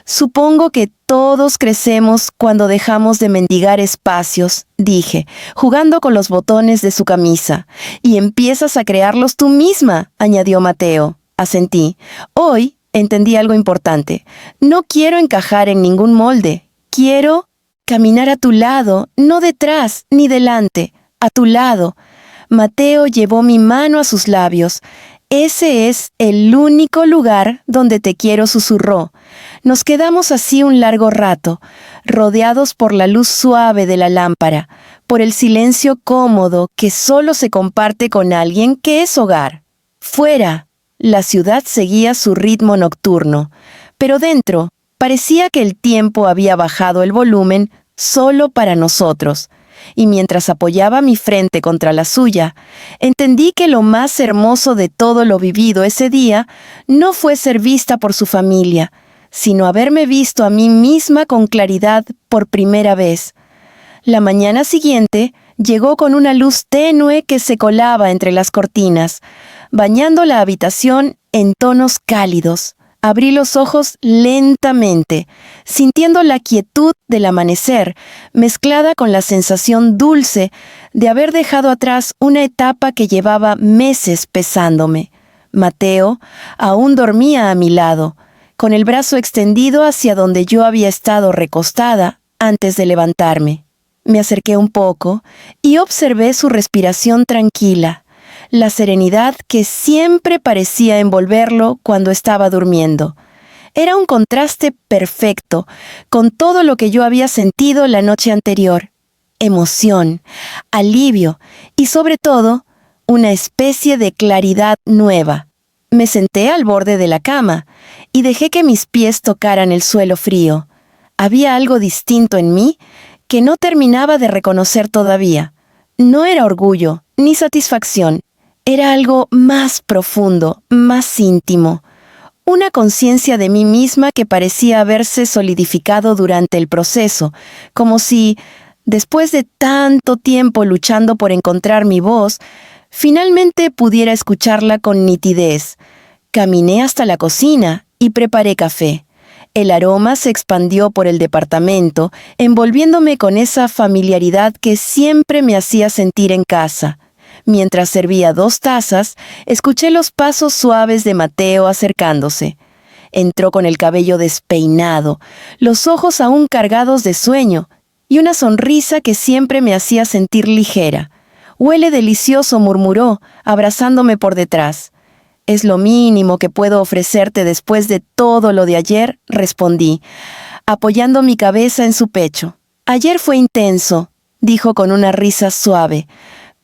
Speaker 1: Supongo que todos crecemos cuando dejamos de mendigar espacios, dije, jugando con los botones de su camisa. Y empiezas a crearlos tú misma, añadió Mateo. Asentí. Hoy entendí algo importante. No quiero encajar en ningún molde. Quiero caminar a tu lado, no detrás ni delante, a tu lado. Mateo llevó mi mano a sus labios. Ese es el único lugar donde te quiero, susurró. Nos quedamos así un largo rato, rodeados por la luz suave de la lámpara, por el silencio cómodo que solo se comparte con alguien que es hogar. Fuera, la ciudad seguía su ritmo nocturno, pero dentro parecía que el tiempo había bajado el volumen solo para nosotros. Y mientras apoyaba mi frente contra la suya, entendí que lo más hermoso de todo lo vivido ese día no fue ser vista por su familia, sino haberme visto a mí misma con claridad por primera vez. La mañana siguiente llegó con una luz tenue que se colaba entre las cortinas, bañando la habitación en tonos cálidos. Abrí los ojos lentamente, sintiendo la quietud del amanecer, mezclada con la sensación dulce de haber dejado atrás una etapa que llevaba meses pesándome. Mateo aún dormía a mi lado, con el brazo extendido hacia donde yo había estado recostada antes de levantarme. Me acerqué un poco y observé su respiración tranquila, la serenidad que siempre parecía envolverlo cuando estaba durmiendo. Era un contraste perfecto con todo lo que yo había sentido la noche anterior. Emoción, alivio y, sobre todo, una especie de claridad nueva. Me senté al borde de la cama y dejé que mis pies tocaran el suelo frío. Había algo distinto en mí que no terminaba de reconocer todavía. No era orgullo ni satisfacción. Era algo más profundo, más íntimo. Una conciencia de mí misma que parecía haberse solidificado durante el proceso, como si, después de tanto tiempo luchando por encontrar mi voz, finalmente pudiera escucharla con nitidez. Caminé hasta la cocina y preparé café. El aroma se expandió por el departamento, envolviéndome con esa familiaridad que siempre me hacía sentir en casa. Mientras servía 2 tazas, escuché los pasos suaves de Mateo acercándose. Entró con el cabello despeinado, los ojos aún cargados de sueño, y una sonrisa que siempre me hacía sentir ligera. «Huele delicioso», murmuró, abrazándome por detrás. «Es lo mínimo que puedo ofrecerte después de todo lo de ayer», respondí, apoyando mi cabeza en su pecho. «Ayer fue intenso», dijo con una risa suave,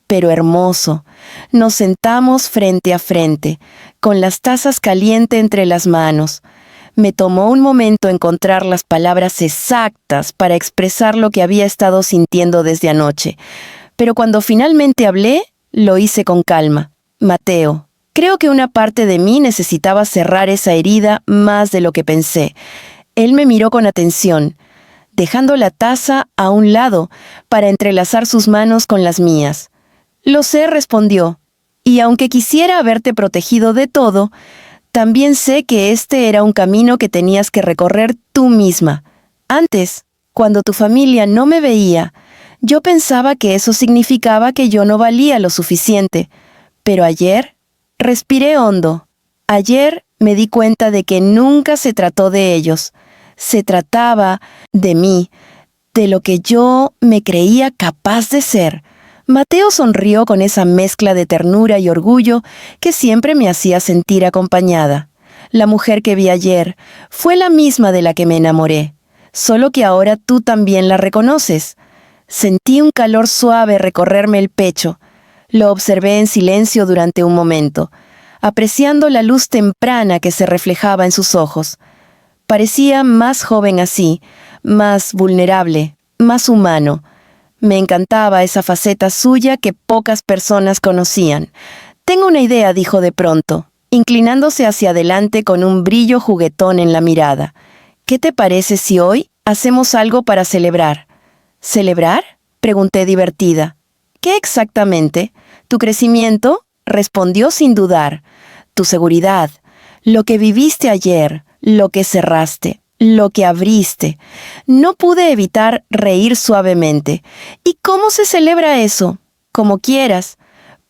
Speaker 1: «pero hermoso». Nos sentamos frente a frente, con las tazas calientes entre las manos. Me tomó un momento encontrar las palabras exactas para expresar lo que había estado sintiendo desde anoche, pero cuando finalmente hablé, lo hice con calma. «Mateo, creo que una parte de mí necesitaba cerrar esa herida más de lo que pensé». Él me miró con atención, dejando la taza a un lado para entrelazar sus manos con las mías. «Lo sé», respondió, «y aunque quisiera haberte protegido de todo, también sé que este era un camino que tenías que recorrer tú misma. Antes, cuando tu familia no me veía, yo pensaba que eso significaba que yo no valía lo suficiente. Pero ayer, respiré hondo. Ayer me di cuenta de que nunca se trató de ellos. Se trataba de mí, de lo que yo me creía capaz de ser». Mateo sonrió con esa mezcla de ternura y orgullo que siempre me hacía sentir acompañada. La mujer que vi ayer fue la misma de la que me enamoré, solo que ahora tú también la reconoces. Sentí un calor suave recorrerme el pecho. Lo observé en silencio durante un momento, apreciando la luz temprana que se reflejaba en sus ojos. Parecía más joven así, más vulnerable, más humano. Me encantaba esa faceta suya que pocas personas conocían. «Tengo una idea», dijo de pronto, inclinándose hacia adelante con un brillo juguetón en la mirada. «¿Qué te parece si hoy hacemos algo para celebrar?» «¿Celebrar?», pregunté divertida. «¿Qué exactamente? ¿Tu crecimiento?», respondió sin dudar. «Tu seguridad, lo que viviste ayer, lo que cerraste, lo que abriste». No pude evitar reír suavemente. «¿Y cómo se celebra eso?». «Como quieras.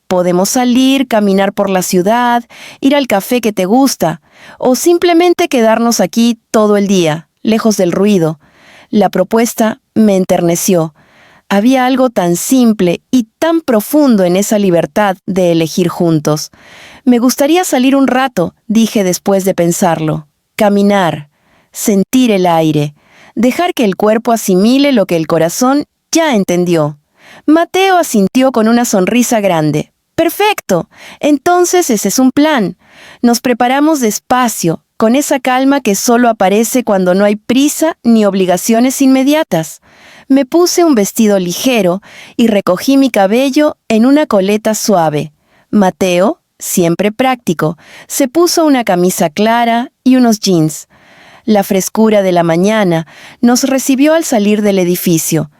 Speaker 1: Podemos salir, caminar por la ciudad, ir al café que te gusta, o simplemente quedarnos aquí todo el día, lejos del ruido». La propuesta me enterneció. Había algo tan simple y tan profundo en esa libertad de elegir juntos. «Me gustaría salir un rato», dije después de pensarlo. «Caminar, sentir el aire, dejar que el cuerpo asimile lo que el corazón ya entendió». Mateo asintió con una sonrisa grande. «Perfecto. Entonces ese es un plan. Nos preparamos despacio, con esa calma que solo aparece cuando no hay prisa ni obligaciones inmediatas». Me puse un vestido ligero y recogí mi cabello en una coleta suave. Mateo, siempre práctico, se puso una camisa clara y unos jeans. La frescura de la mañana nos recibió al salir del edificio.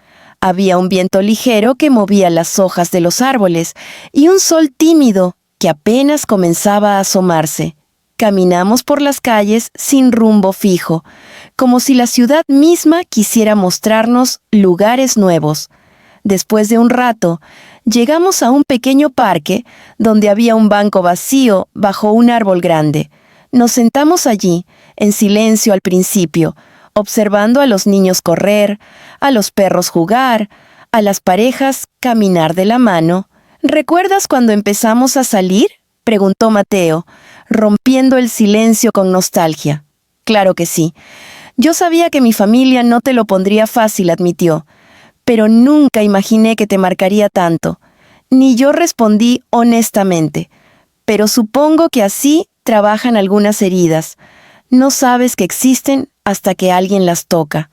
Speaker 1: Había un viento ligero que movía las hojas de los árboles y un sol tímido que apenas comenzaba a asomarse. Caminamos por las calles sin rumbo fijo, como si la ciudad misma quisiera mostrarnos lugares nuevos. Después de un rato, llegamos a un pequeño parque donde había un banco vacío bajo un árbol grande. Nos sentamos allí, en silencio al principio, observando a los niños correr, a los perros jugar, a las parejas caminar de la mano. «¿Recuerdas cuando empezamos a salir?», preguntó Mateo, rompiendo el silencio con nostalgia. «Claro que sí. Yo sabía que mi familia no te lo pondría fácil», admitió, «pero nunca imaginé que te marcaría tanto». Ni yo, respondí honestamente, «pero supongo que así trabajan algunas heridas. No sabes que existen hasta que alguien las toca».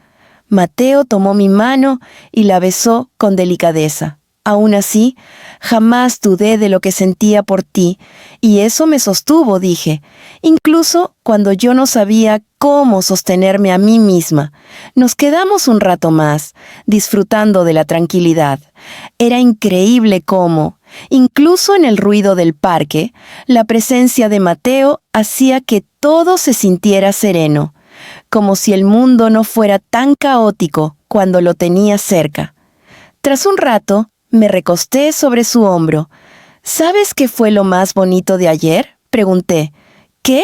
Speaker 1: Mateo tomó mi mano y la besó con delicadeza. «Aún así, jamás dudé de lo que sentía por ti, y eso me sostuvo», dije, «incluso cuando yo no sabía cómo sostenerme a mí misma». Nos quedamos un rato más, disfrutando de la tranquilidad. Era increíble cómo, incluso en el ruido del parque, la presencia de Mateo hacía que todo se sintiera sereno, como si el mundo no fuera tan caótico cuando lo tenía cerca. Tras un rato, me recosté sobre su hombro. ¿Sabes qué fue lo más bonito de ayer? Pregunté. ¿Qué?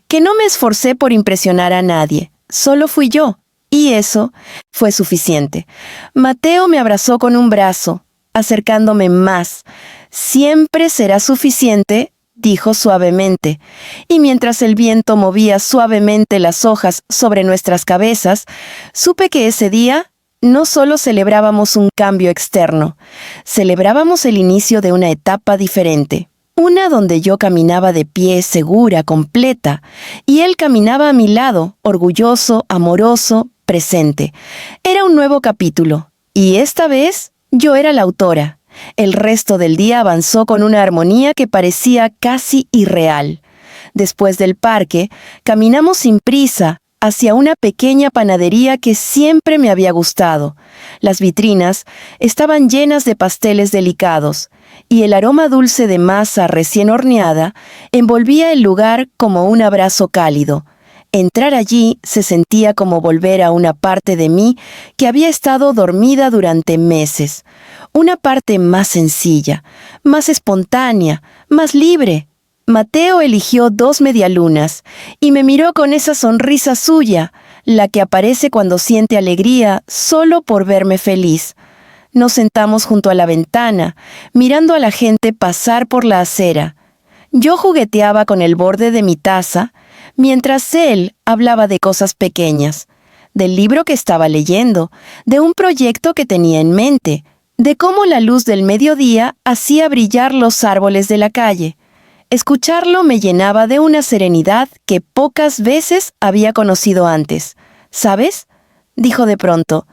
Speaker 1: Que no me esforcé por impresionar a nadie. Solo fui yo. Y eso fue suficiente. Mateo me abrazó con un brazo, acercándome más. Siempre será suficiente, dijo suavemente. Y mientras el viento movía suavemente las hojas sobre nuestras cabezas, supe que ese día no solo celebrábamos un cambio externo, celebrábamos el inicio de una etapa diferente. Una donde yo caminaba de pie, segura, completa, y él caminaba a mi lado, orgulloso, amoroso, presente. Era un nuevo capítulo, y esta vez yo era la autora. El resto del día avanzó con una armonía que parecía casi irreal. Después del parque, caminamos sin prisa hacia una pequeña panadería que siempre me había gustado. Las vitrinas estaban llenas de pasteles delicados, y el aroma dulce de masa recién horneada envolvía el lugar como un abrazo cálido. Entrar allí se sentía como volver a una parte de mí que había estado dormida durante meses. Una parte más sencilla, más espontánea, más libre. Mateo eligió 2 medialunas y me miró con esa sonrisa suya, la que aparece cuando siente alegría solo por verme feliz. Nos sentamos junto a la ventana, mirando a la gente pasar por la acera. Yo jugueteaba con el borde de mi taza, mientras él hablaba de cosas pequeñas, del libro que estaba leyendo, de un proyecto que tenía en mente, de cómo la luz del mediodía hacía brillar los árboles de la calle. Escucharlo me llenaba de una serenidad que pocas veces había conocido antes. ¿Sabes?, dijo de pronto.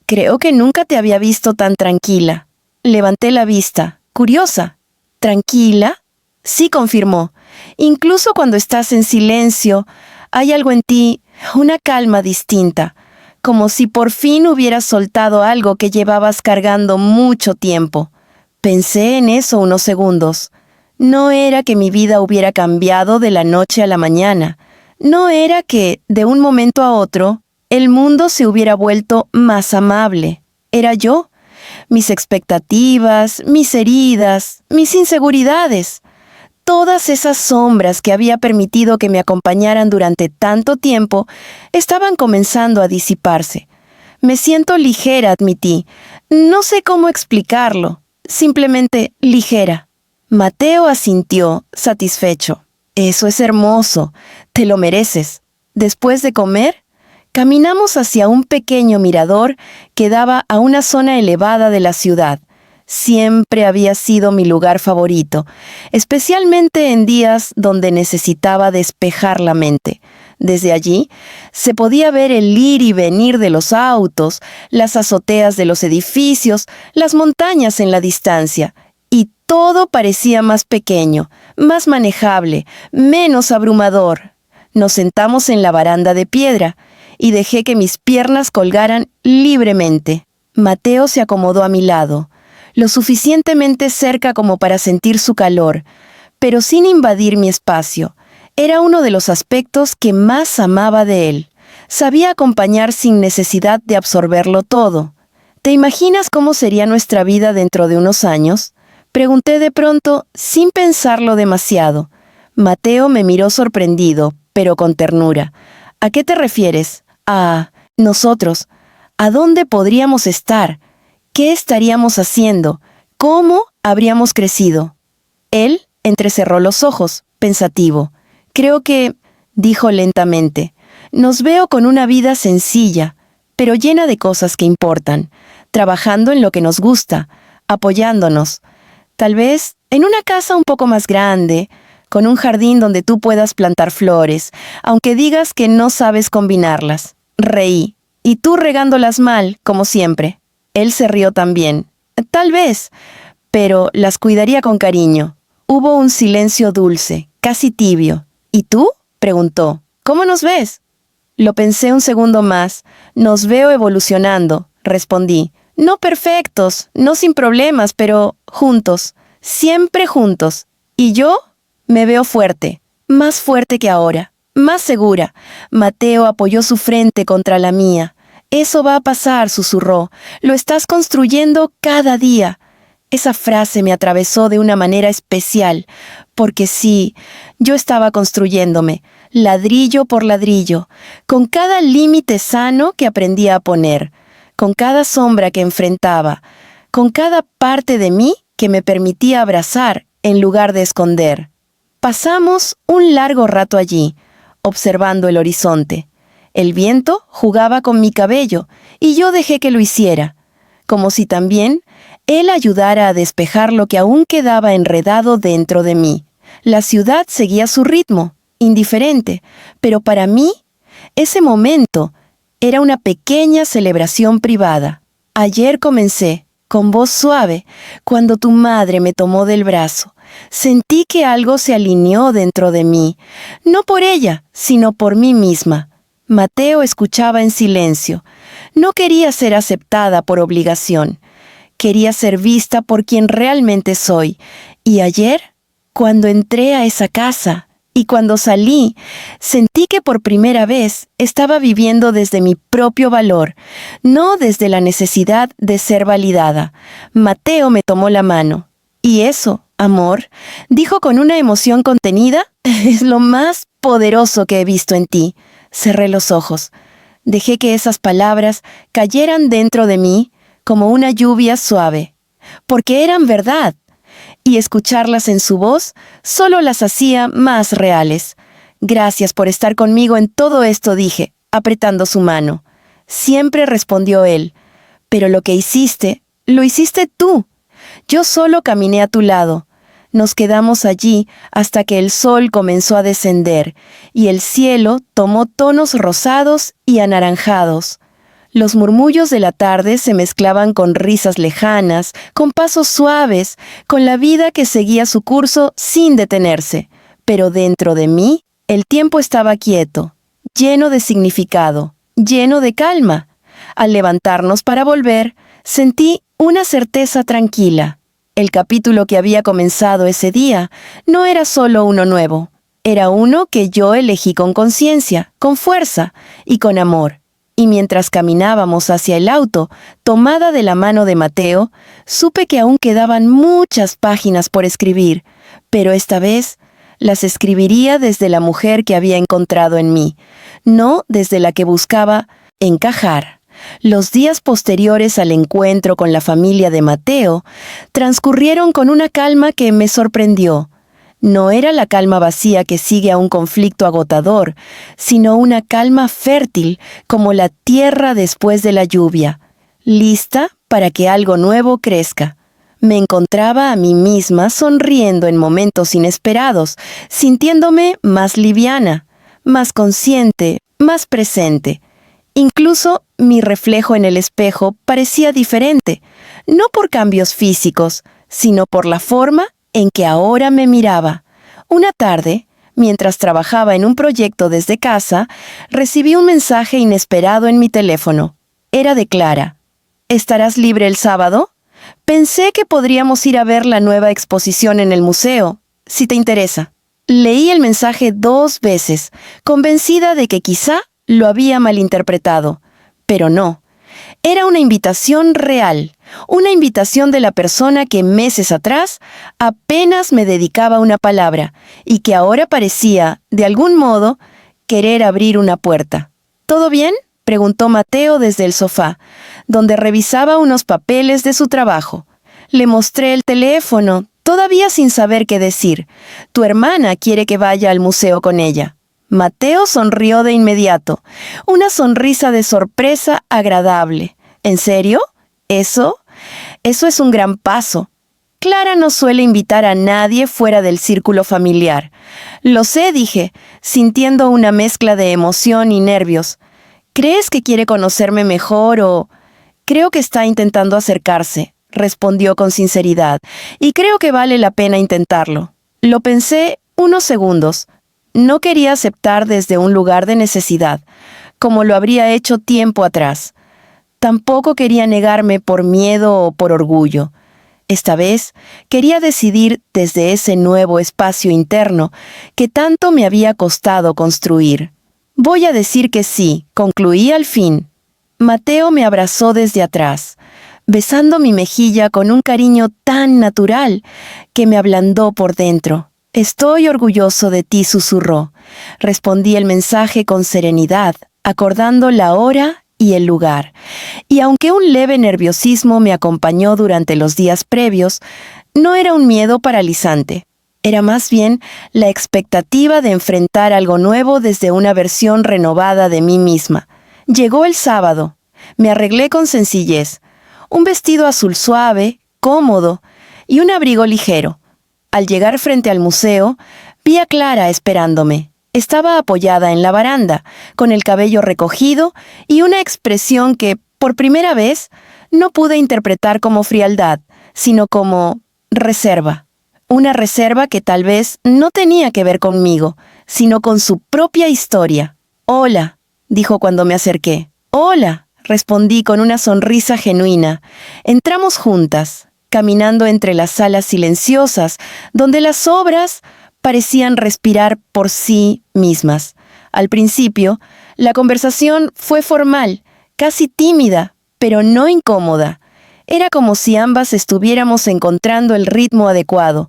Speaker 1: Creo que nunca te había visto tan tranquila. Levanté la vista, curiosa. ¿Tranquila? Sí, confirmó. Incluso cuando estás en silencio, hay algo en ti, una calma distinta, como si por fin hubieras soltado algo que llevabas cargando mucho tiempo. Pensé en eso unos segundos. No era que mi vida hubiera cambiado de la noche a la mañana. No era que, de un momento a otro, el mundo se hubiera vuelto más amable. Era yo, mis expectativas, mis heridas, mis inseguridades. Todas esas sombras que había permitido que me acompañaran durante tanto tiempo estaban comenzando a disiparse. Me siento ligera, admití. No sé cómo explicarlo. Simplemente ligera. Mateo asintió, satisfecho. Eso es hermoso. Te lo mereces. Después de comer, caminamos hacia un pequeño mirador que daba a una zona elevada de la ciudad. Siempre había sido mi lugar favorito, especialmente en días donde necesitaba despejar la mente. Desde allí se podía ver el ir y venir de los autos, las azoteas de los edificios, las montañas en la distancia, y todo parecía más pequeño, más manejable, menos abrumador. Nos sentamos en la baranda de piedra y dejé que mis piernas colgaran libremente. Mateo se acomodó a mi lado, lo suficientemente cerca como para sentir su calor, pero sin invadir mi espacio. Era uno de los aspectos que más amaba de él. Sabía acompañar sin necesidad de absorberlo todo. ¿Te imaginas cómo sería nuestra vida dentro de unos años?, pregunté de pronto, sin pensarlo demasiado. Mateo me miró sorprendido, pero con ternura. ¿A qué te refieres? A nosotros. ¿A dónde podríamos estar? ¿Qué estaríamos haciendo? ¿Cómo habríamos crecido? Él entrecerró los ojos, pensativo. Creo que, dijo lentamente, nos veo con una vida sencilla, pero llena de cosas que importan, trabajando en lo que nos gusta, apoyándonos. Tal vez en una casa un poco más grande, con un jardín donde tú puedas plantar flores, aunque digas que no sabes combinarlas. Reí, y tú regándolas mal, como siempre. Él se rió también. Tal vez, pero las cuidaría con cariño. Hubo un silencio dulce, casi tibio. ¿Y tú?, preguntó. ¿Cómo nos ves? Lo pensé un segundo más. Nos veo evolucionando, respondí. No perfectos, no sin problemas, pero juntos, siempre juntos. ¿Y yo? Me veo fuerte, más fuerte que ahora, más segura. Mateo apoyó su frente contra la mía. Eso va a pasar, susurró. Lo estás construyendo cada día. Esa frase me atravesó de una manera especial, porque sí, yo estaba construyéndome, ladrillo por ladrillo, con cada límite sano que aprendía a poner, con cada sombra que enfrentaba, con cada parte de mí que me permitía abrazar en lugar de esconder. Pasamos un largo rato allí, observando el horizonte. El viento jugaba con mi cabello y yo dejé que lo hiciera, como si también él ayudara a despejar lo que aún quedaba enredado dentro de mí. La ciudad seguía su ritmo, indiferente, pero para mí, ese momento era una pequeña celebración privada. Ayer comencé, con voz suave, cuando tu madre me tomó del brazo. Sentí que algo se alineó dentro de mí, no por ella, sino por mí misma. Mateo escuchaba en silencio. No quería ser aceptada por obligación. Quería ser vista por quien realmente soy. Y ayer, cuando entré a esa casa y cuando salí, sentí que por primera vez estaba viviendo desde mi propio valor, no desde la necesidad de ser validada. Mateo me tomó la mano. Y eso, amor, dijo con una emoción contenida, es lo más poderoso que he visto en ti. Cerré los ojos. Dejé que esas palabras cayeran dentro de mí como una lluvia suave, porque eran verdad, y escucharlas en su voz solo las hacía más reales. Gracias por estar conmigo en todo esto, dije, apretando su mano. Siempre respondió él, pero lo que hiciste, lo hiciste tú. Yo solo caminé a tu lado. Nos quedamos allí hasta que el sol comenzó a descender y el cielo tomó tonos rosados y anaranjados. Los murmullos de la tarde se mezclaban con risas lejanas, con pasos suaves, con la vida que seguía su curso sin detenerse. Pero dentro de mí, el tiempo estaba quieto, lleno de significado, lleno de calma. Al levantarnos para volver, sentí una certeza tranquila. El capítulo que había comenzado ese día no era solo uno nuevo, era uno que yo elegí con conciencia, con fuerza y con amor. Y mientras caminábamos hacia el auto, tomada de la mano de Mateo, supe que aún quedaban muchas páginas por escribir, pero esta vez las escribiría desde la mujer que había encontrado en mí, no desde la que buscaba encajar. Los días posteriores al encuentro con la familia de Mateo transcurrieron con una calma que me sorprendió. No era la calma vacía que sigue a un conflicto agotador, sino una calma fértil como la tierra después de la lluvia, lista para que algo nuevo crezca. Me encontraba a mí misma sonriendo en momentos inesperados, sintiéndome más liviana, más consciente, más presente. Incluso mi reflejo en el espejo parecía diferente, no por cambios físicos, sino por la forma en que ahora me miraba. Una tarde, mientras trabajaba en un proyecto desde casa, recibí un mensaje inesperado en mi teléfono. Era de Clara. ¿Estarás libre el sábado? Pensé que podríamos ir a ver la nueva exposición en el museo, si te interesa. Leí el mensaje 2 veces, convencida de que quizá lo había malinterpretado, pero no. Era una invitación real, una invitación de la persona que meses atrás apenas me dedicaba una palabra y que ahora parecía, de algún modo, querer abrir una puerta. ¿Todo bien?, preguntó Mateo desde el sofá, donde revisaba unos papeles de su trabajo. Le mostré el teléfono, todavía sin saber qué decir. Tu hermana quiere que vaya al museo con ella. Mateo sonrió de inmediato, una sonrisa de sorpresa agradable. ¿En serio? Eso es un gran paso. Clara no suele invitar a nadie fuera del círculo familiar. Lo sé, dije, sintiendo una mezcla de emoción y nervios. ¿Crees que quiere conocerme mejor o...? Creo que está intentando acercarse, respondió con sinceridad, y creo que vale la pena intentarlo. Lo pensé unos segundos. No quería aceptar desde un lugar de necesidad, como lo habría hecho tiempo atrás. Tampoco quería negarme por miedo o por orgullo. Esta vez quería decidir desde ese nuevo espacio interno que tanto me había costado construir. Voy a decir que sí, concluí al fin. Mateo me abrazó desde atrás. besando mi mejilla con un cariño tan natural que me ablandó por dentro. «Estoy orgulloso de ti», susurró. Respondí el mensaje con serenidad, acordando la hora y el lugar. Y aunque un leve nerviosismo me acompañó durante los días previos, no era un miedo paralizante. Era más bien la expectativa de enfrentar algo nuevo desde una versión renovada de mí misma. Llegó el sábado. Me arreglé con sencillez. Un vestido azul suave, cómodo y un abrigo ligero. Al llegar frente al museo, vi a Clara esperándome. Estaba apoyada en la baranda, con el cabello recogido y una expresión que, por primera vez, no pude interpretar como frialdad, sino como reserva. Una reserva que tal vez no tenía que ver conmigo, sino con su propia historia. «Hola», dijo cuando me acerqué. «Hola», respondí con una sonrisa genuina. Entramos juntas, caminando entre las salas silenciosas, donde las obras parecían respirar por sí mismas. Al principio, la conversación fue formal, casi tímida, pero no incómoda. Era como si ambas estuviéramos encontrando el ritmo adecuado,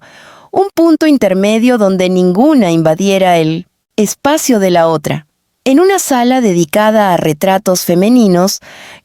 Speaker 1: un punto intermedio donde ninguna invadiera el espacio de la otra. En una sala dedicada a retratos femeninos,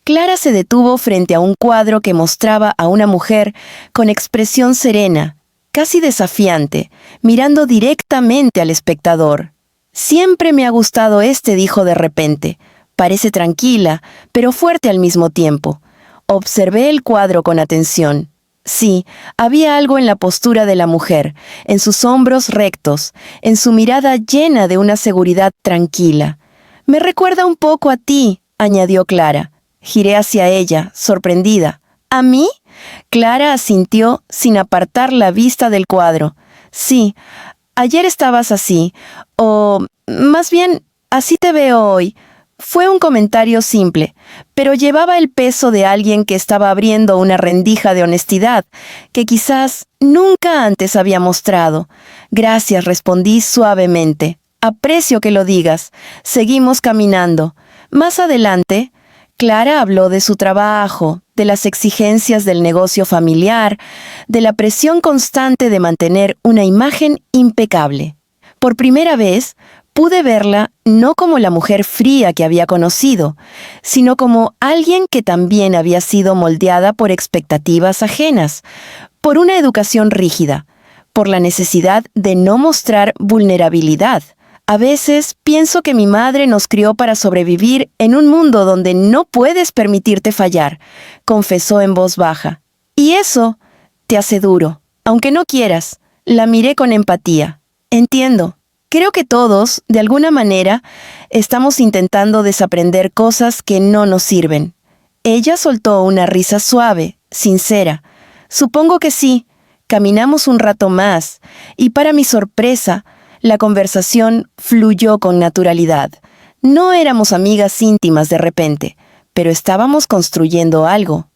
Speaker 1: Clara se detuvo frente a un cuadro que mostraba a una mujer con expresión serena, casi desafiante, mirando directamente al espectador. «Siempre me ha gustado este», dijo de repente. «Parece tranquila, pero fuerte al mismo tiempo». Observé el cuadro con atención. Sí, había algo en la postura de la mujer, en sus hombros rectos, en su mirada llena de una seguridad tranquila. «Me recuerda un poco a ti», añadió Clara. Giré hacia ella, sorprendida. «¿A mí?». Clara asintió sin apartar la vista del cuadro. «Sí, ayer estabas así, o más bien, así te veo hoy». Fue un comentario simple, pero llevaba el peso de alguien que estaba abriendo una rendija de honestidad que quizás nunca antes había mostrado. «Gracias», respondí suavemente. «Aprecio que lo digas». Seguimos caminando. Más adelante, Clara habló de su trabajo, de las exigencias del negocio familiar, de la presión constante de mantener una imagen impecable. Por primera vez, pude verla no como la mujer fría que había conocido, sino como alguien que también había sido moldeada por expectativas ajenas, por una educación rígida, por la necesidad de no mostrar vulnerabilidad. «A veces pienso que mi madre nos crió para sobrevivir en un mundo donde no puedes permitirte fallar», confesó en voz baja. «Y eso te hace duro, aunque no quieras». La miré con empatía. «Entiendo. Creo que todos, de alguna manera, estamos intentando desaprender cosas que no nos sirven». Ella soltó una risa suave, sincera. «Supongo que sí». Caminamos un rato más, y para mi sorpresa, la conversación fluyó con naturalidad. No éramos amigas íntimas de repente, pero estábamos construyendo algo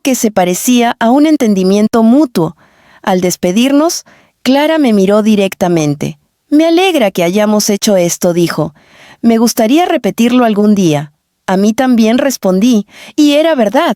Speaker 1: que se parecía a un entendimiento mutuo. Al despedirnos, Clara me miró directamente. «Me alegra que hayamos hecho esto», dijo. «Me gustaría repetirlo algún día». A mí también, respondí, y era verdad.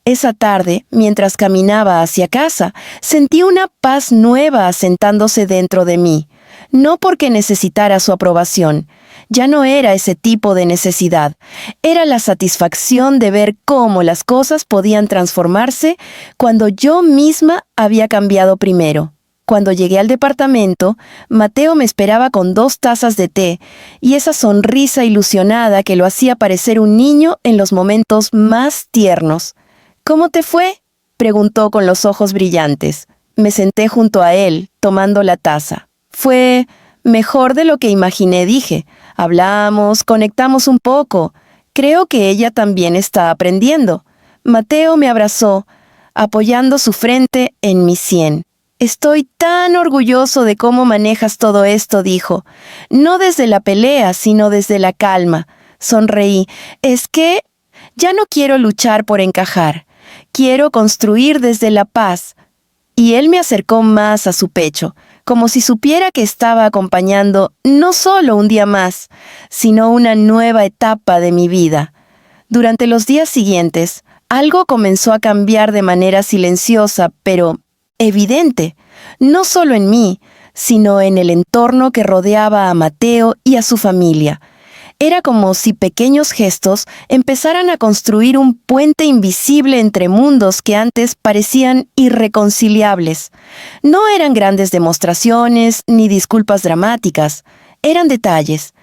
Speaker 1: Esa tarde, mientras caminaba hacia casa, sentí una paz nueva asentándose dentro de mí. No porque necesitara su aprobación. Ya no era ese tipo de necesidad. Era la satisfacción de ver cómo las cosas podían transformarse cuando yo misma había cambiado primero. Cuando llegué al departamento, Mateo me esperaba con 2 tazas de té y esa sonrisa ilusionada que lo hacía parecer un niño en los momentos más tiernos. «¿Cómo te fue?», preguntó con los ojos brillantes. Me senté junto a él, tomando la taza. «Fue mejor de lo que imaginé», dije. «Hablamos, conectamos un poco. Creo que ella también está aprendiendo». Mateo me abrazó, apoyando su frente en mi sien. «Estoy tan orgulloso de cómo manejas todo esto», dijo. «No desde la pelea, sino desde la calma». Sonreí. «Es que ya no quiero luchar por encajar. Quiero construir desde la paz». Y él me acercó más a su pecho, como si supiera que estaba acompañando no solo un día más, sino una nueva etapa de mi vida. Durante los días siguientes, Algo comenzó a cambiar de manera silenciosa, pero evidente, no solo en mí, sino en el entorno que rodeaba a Mateo y a su familia. Era como si pequeños gestos empezaran a construir un puente invisible entre mundos que antes parecían irreconciliables. No eran grandes demostraciones ni disculpas dramáticas, eran detalles.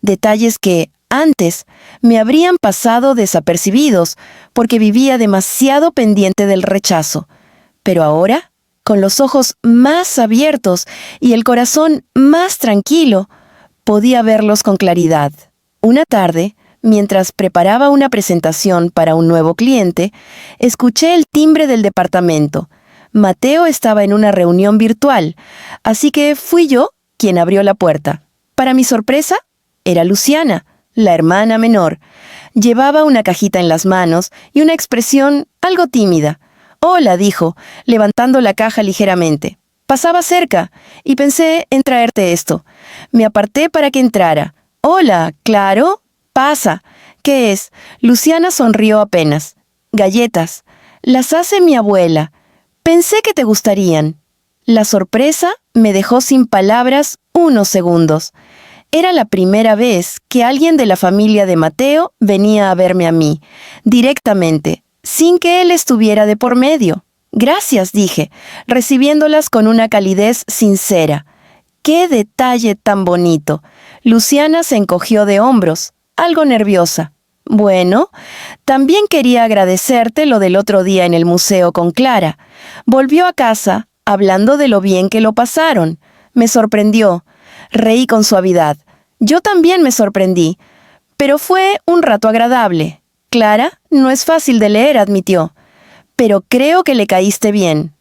Speaker 1: Detalles que, antes, me habrían pasado desapercibidos porque vivía demasiado pendiente del rechazo. Pero ahora, con los ojos más abiertos y el corazón más tranquilo, podía verlos con claridad. Una tarde, mientras preparaba una presentación para un nuevo cliente, escuché el timbre del departamento. Mateo estaba en una reunión virtual, así que fui yo quien abrió la puerta. Para mi sorpresa, era Luciana, la hermana menor. Llevaba una cajita en las manos y una expresión algo tímida. «Hola», dijo, levantando la caja ligeramente. «Pasaba cerca y pensé en traerte esto». Me aparté para que entrara. «Hola, claro, pasa. ¿Qué es?» Luciana sonrió apenas. «Galletas. Las hace mi abuela. Pensé que te gustarían». La sorpresa me dejó sin palabras unos segundos. Era la primera vez que alguien de la familia de Mateo venía a verme a mí, directamente, sin que él estuviera de por medio. «Gracias», dije, recibiéndolas con una calidez sincera. ¡Qué detalle tan bonito! Luciana se encogió de hombros, algo nerviosa. «Bueno, también quería agradecerte lo del otro día en el museo con Clara». Volvió a casa, hablando de lo bien que lo pasaron. Me sorprendió. Reí con suavidad. Yo también me sorprendí, pero fue un rato agradable. «Clara, no es fácil de leer», admitió. «Pero creo que le caíste bien».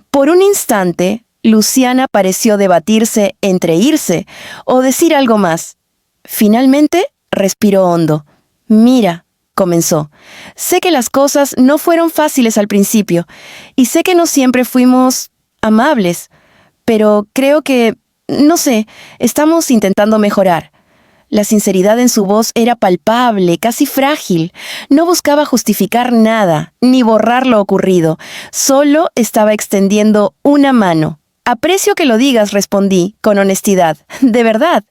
Speaker 1: Por un instante, Luciana pareció debatirse entre irse o decir algo más. Finalmente, respiró hondo. «Mira», comenzó, «sé que las cosas no fueron fáciles al principio, y sé que no siempre fuimos amables, pero creo que, no sé, estamos intentando mejorar». La sinceridad en su voz era palpable, casi frágil. No buscaba justificar nada, ni borrar lo ocurrido. Solo estaba extendiendo una mano. «Aprecio que lo digas», respondí, con honestidad. «De verdad».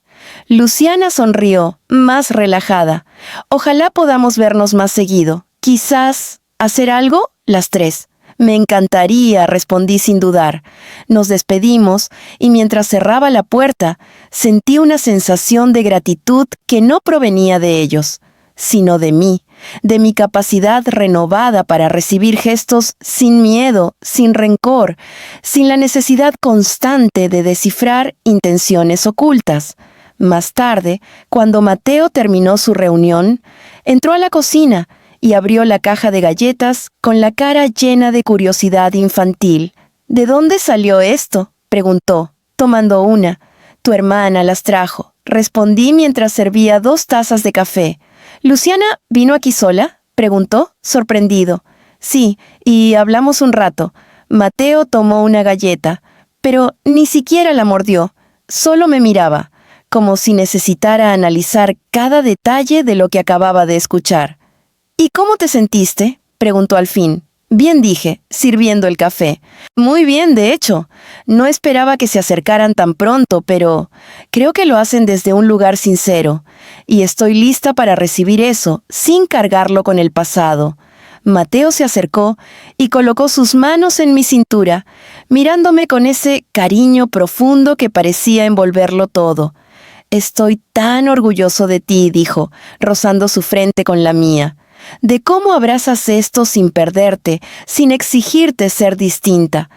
Speaker 1: Luciana sonrió, más relajada. «Ojalá podamos vernos más seguido. Quizás hacer algo, las tres». «Me encantaría», respondí sin dudar. Nos despedimos, y mientras cerraba la puerta, sentí una sensación de gratitud que no provenía de ellos, sino de mí, de mi capacidad renovada para recibir gestos sin miedo, sin rencor, sin la necesidad constante de descifrar intenciones ocultas. Más tarde, cuando Mateo terminó su reunión, entró a la cocina y abrió la caja de galletas con la cara llena de curiosidad infantil. «¿De dónde salió esto?», preguntó, tomando una. «Tu hermana las trajo», respondí mientras servía 2 tazas de café. «¿Luciana vino aquí sola?», preguntó, sorprendido. «Sí, y hablamos un rato». Mateo tomó una galleta, pero ni siquiera la mordió, solo me miraba, como si necesitara analizar cada detalle de lo que acababa de escuchar. «¿Y cómo te sentiste?», preguntó al fin. «Bien», dije, sirviendo el café. «Muy bien, de hecho. No esperaba que se acercaran tan pronto, pero creo que lo hacen desde un lugar sincero, y estoy lista para recibir eso, sin cargarlo con el pasado». Mateo se acercó y colocó sus manos en mi cintura, mirándome con ese cariño profundo que parecía envolverlo todo. «Estoy tan orgulloso de ti», dijo, rozando su frente con la mía. «De cómo abrazas esto sin perderte, sin exigirte ser distinta».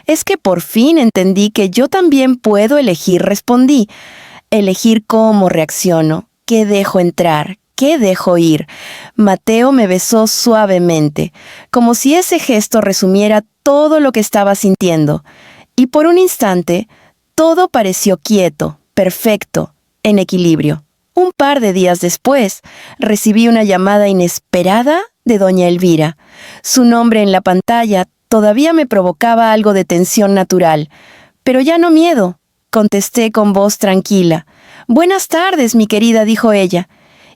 Speaker 1: «Es que por fin entendí que yo también puedo elegir», respondí. «Elegir cómo reacciono, qué dejo entrar, qué dejo ir». Mateo me besó suavemente, como si ese gesto resumiera todo lo que estaba sintiendo. Y por un instante, todo pareció quieto, perfecto, en equilibrio. Un par de días después, recibí una llamada inesperada de doña Elvira. Su nombre en la pantalla todavía me provocaba algo de tensión natural, pero ya no miedo. Contesté con voz tranquila. «Buenas tardes, mi querida», dijo ella,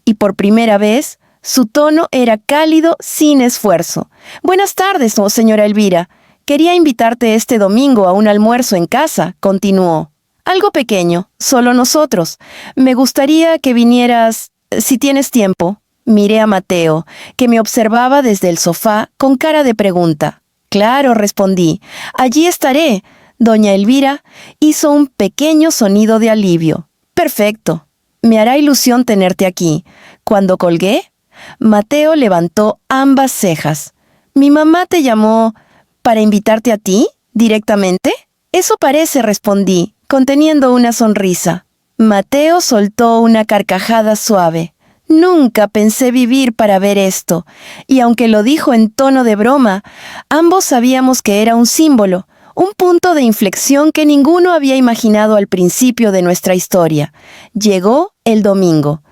Speaker 1: y por primera vez Su tono era cálido, sin esfuerzo. «Buenas tardes, señora Elvira. Quería invitarte este domingo a un almuerzo en casa», continuó. «Algo pequeño, solo nosotros. Me gustaría que vinieras, si tienes tiempo». Miré a Mateo, que me observaba desde el sofá con cara de pregunta. «Claro», respondí. «Allí estaré». Doña Elvira hizo un pequeño sonido de alivio. «Perfecto. Me hará ilusión tenerte aquí». Cuando colgué, Mateo levantó ambas cejas. «¿Mi mamá te llamó para invitarte a ti, directamente?» «Eso parece», respondí, conteniendo una sonrisa. Mateo soltó una carcajada suave. Nunca pensé vivir para ver esto, y aunque lo dijo en tono de broma, ambos sabíamos que era un símbolo, un punto de inflexión que ninguno había imaginado al principio de nuestra historia. Llegó el domingo.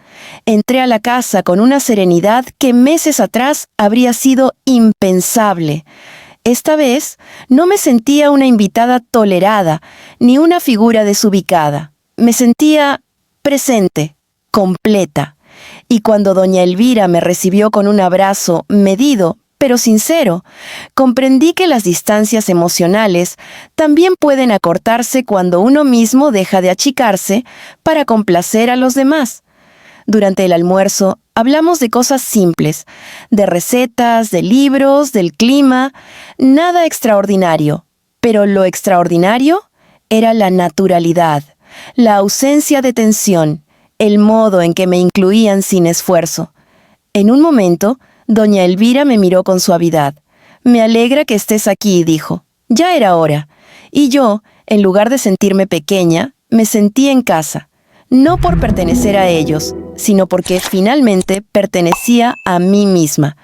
Speaker 1: Entré a la casa con una serenidad que meses atrás habría sido impensable. Esta vez no me sentía una invitada tolerada, ni una figura desubicada. Me sentía presente, completa. Y cuando doña Elvira me recibió con un abrazo medido, pero sincero, comprendí que las distancias emocionales también pueden acortarse cuando uno mismo deja de achicarse para complacer a los demás. Durante el almuerzo hablamos de cosas simples, de recetas, de libros, del clima, nada extraordinario. Pero lo extraordinario era la naturalidad, la ausencia de tensión, el modo en que me incluían sin esfuerzo. En un momento, doña Elvira me miró con suavidad. «Me alegra que estés aquí», dijo. Ya era hora. Y yo, en lugar de sentirme pequeña, me sentí en casa. No por pertenecer a ellos, sino porque finalmente pertenecía a mí misma.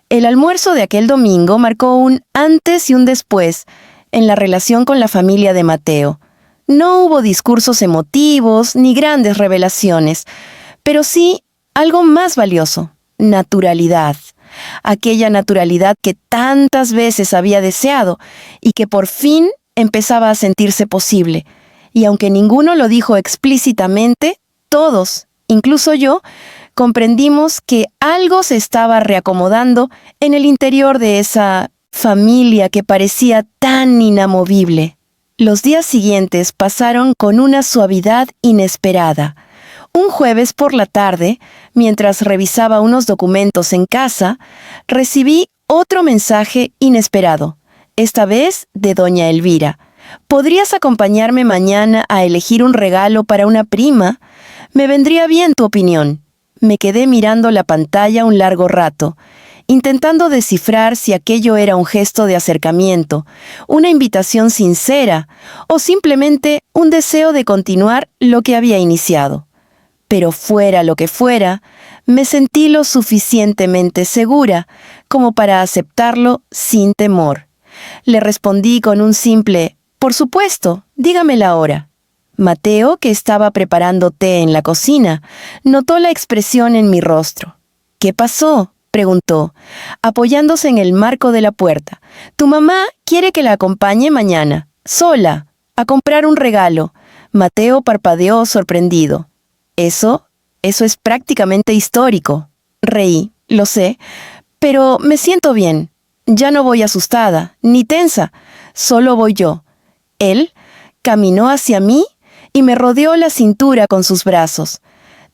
Speaker 1: El almuerzo de aquel domingo marcó un antes y un después en la relación con la familia de Mateo. No hubo discursos emotivos ni grandes revelaciones, pero sí algo más valioso: naturalidad. Aquella naturalidad que tantas veces había deseado y que por fin empezaba a sentirse posible. Y aunque ninguno lo dijo explícitamente, todos, incluso yo, comprendimos que algo se estaba reacomodando en el interior de esa familia que parecía tan inamovible. Los días siguientes pasaron con una suavidad inesperada. Un jueves por la tarde, mientras revisaba unos documentos en casa, recibí otro mensaje inesperado, esta vez de doña Elvira. «¿Podrías acompañarme mañana a elegir un regalo para una prima? Me vendría bien tu opinión». Me quedé mirando la pantalla un largo rato, intentando descifrar si aquello era un gesto de acercamiento, una invitación sincera o simplemente un deseo de continuar lo que había iniciado. Pero fuera lo que fuera, me sentí lo suficientemente segura como para aceptarlo sin temor. Le respondí con un simple «Por supuesto, dígame la hora». Mateo, que estaba preparando té en la cocina, notó la expresión en mi rostro. «¿Qué pasó?», preguntó, apoyándose en el marco de la puerta. «Tu mamá quiere que la acompañe mañana, sola, a comprar un regalo». Mateo parpadeó sorprendido. Eso es prácticamente histórico». Reí, lo sé, pero me siento bien. Ya no voy asustada, ni tensa, solo voy yo. Él caminó hacia mí y me rodeó la cintura con sus brazos.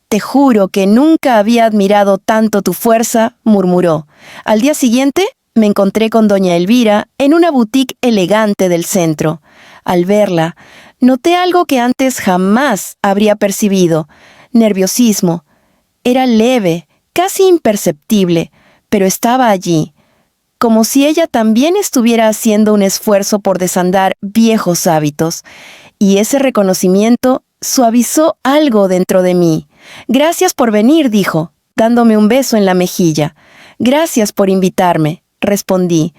Speaker 1: «Te juro que nunca había admirado tanto tu fuerza», murmuró. Al día siguiente me encontré con doña Elvira en una boutique elegante del centro. Al verla, noté algo que antes jamás habría percibido: nerviosismo. Era leve, casi imperceptible, pero estaba allí, como si ella también estuviera haciendo un esfuerzo por desandar viejos hábitos, y ese reconocimiento suavizó algo dentro de mí. «Gracias por venir», dijo, dándome un beso en la mejilla. «Gracias por invitarme», respondí.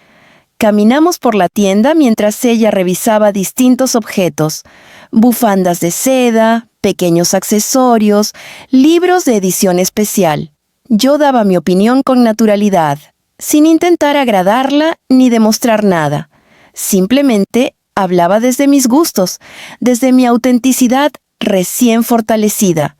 Speaker 1: Caminamos por la tienda mientras ella revisaba distintos objetos: bufandas de seda, pequeños accesorios, libros de edición especial. Yo daba mi opinión con naturalidad, sin intentar agradarla ni demostrar nada. Simplemente hablaba desde mis gustos, desde mi autenticidad recién fortalecida.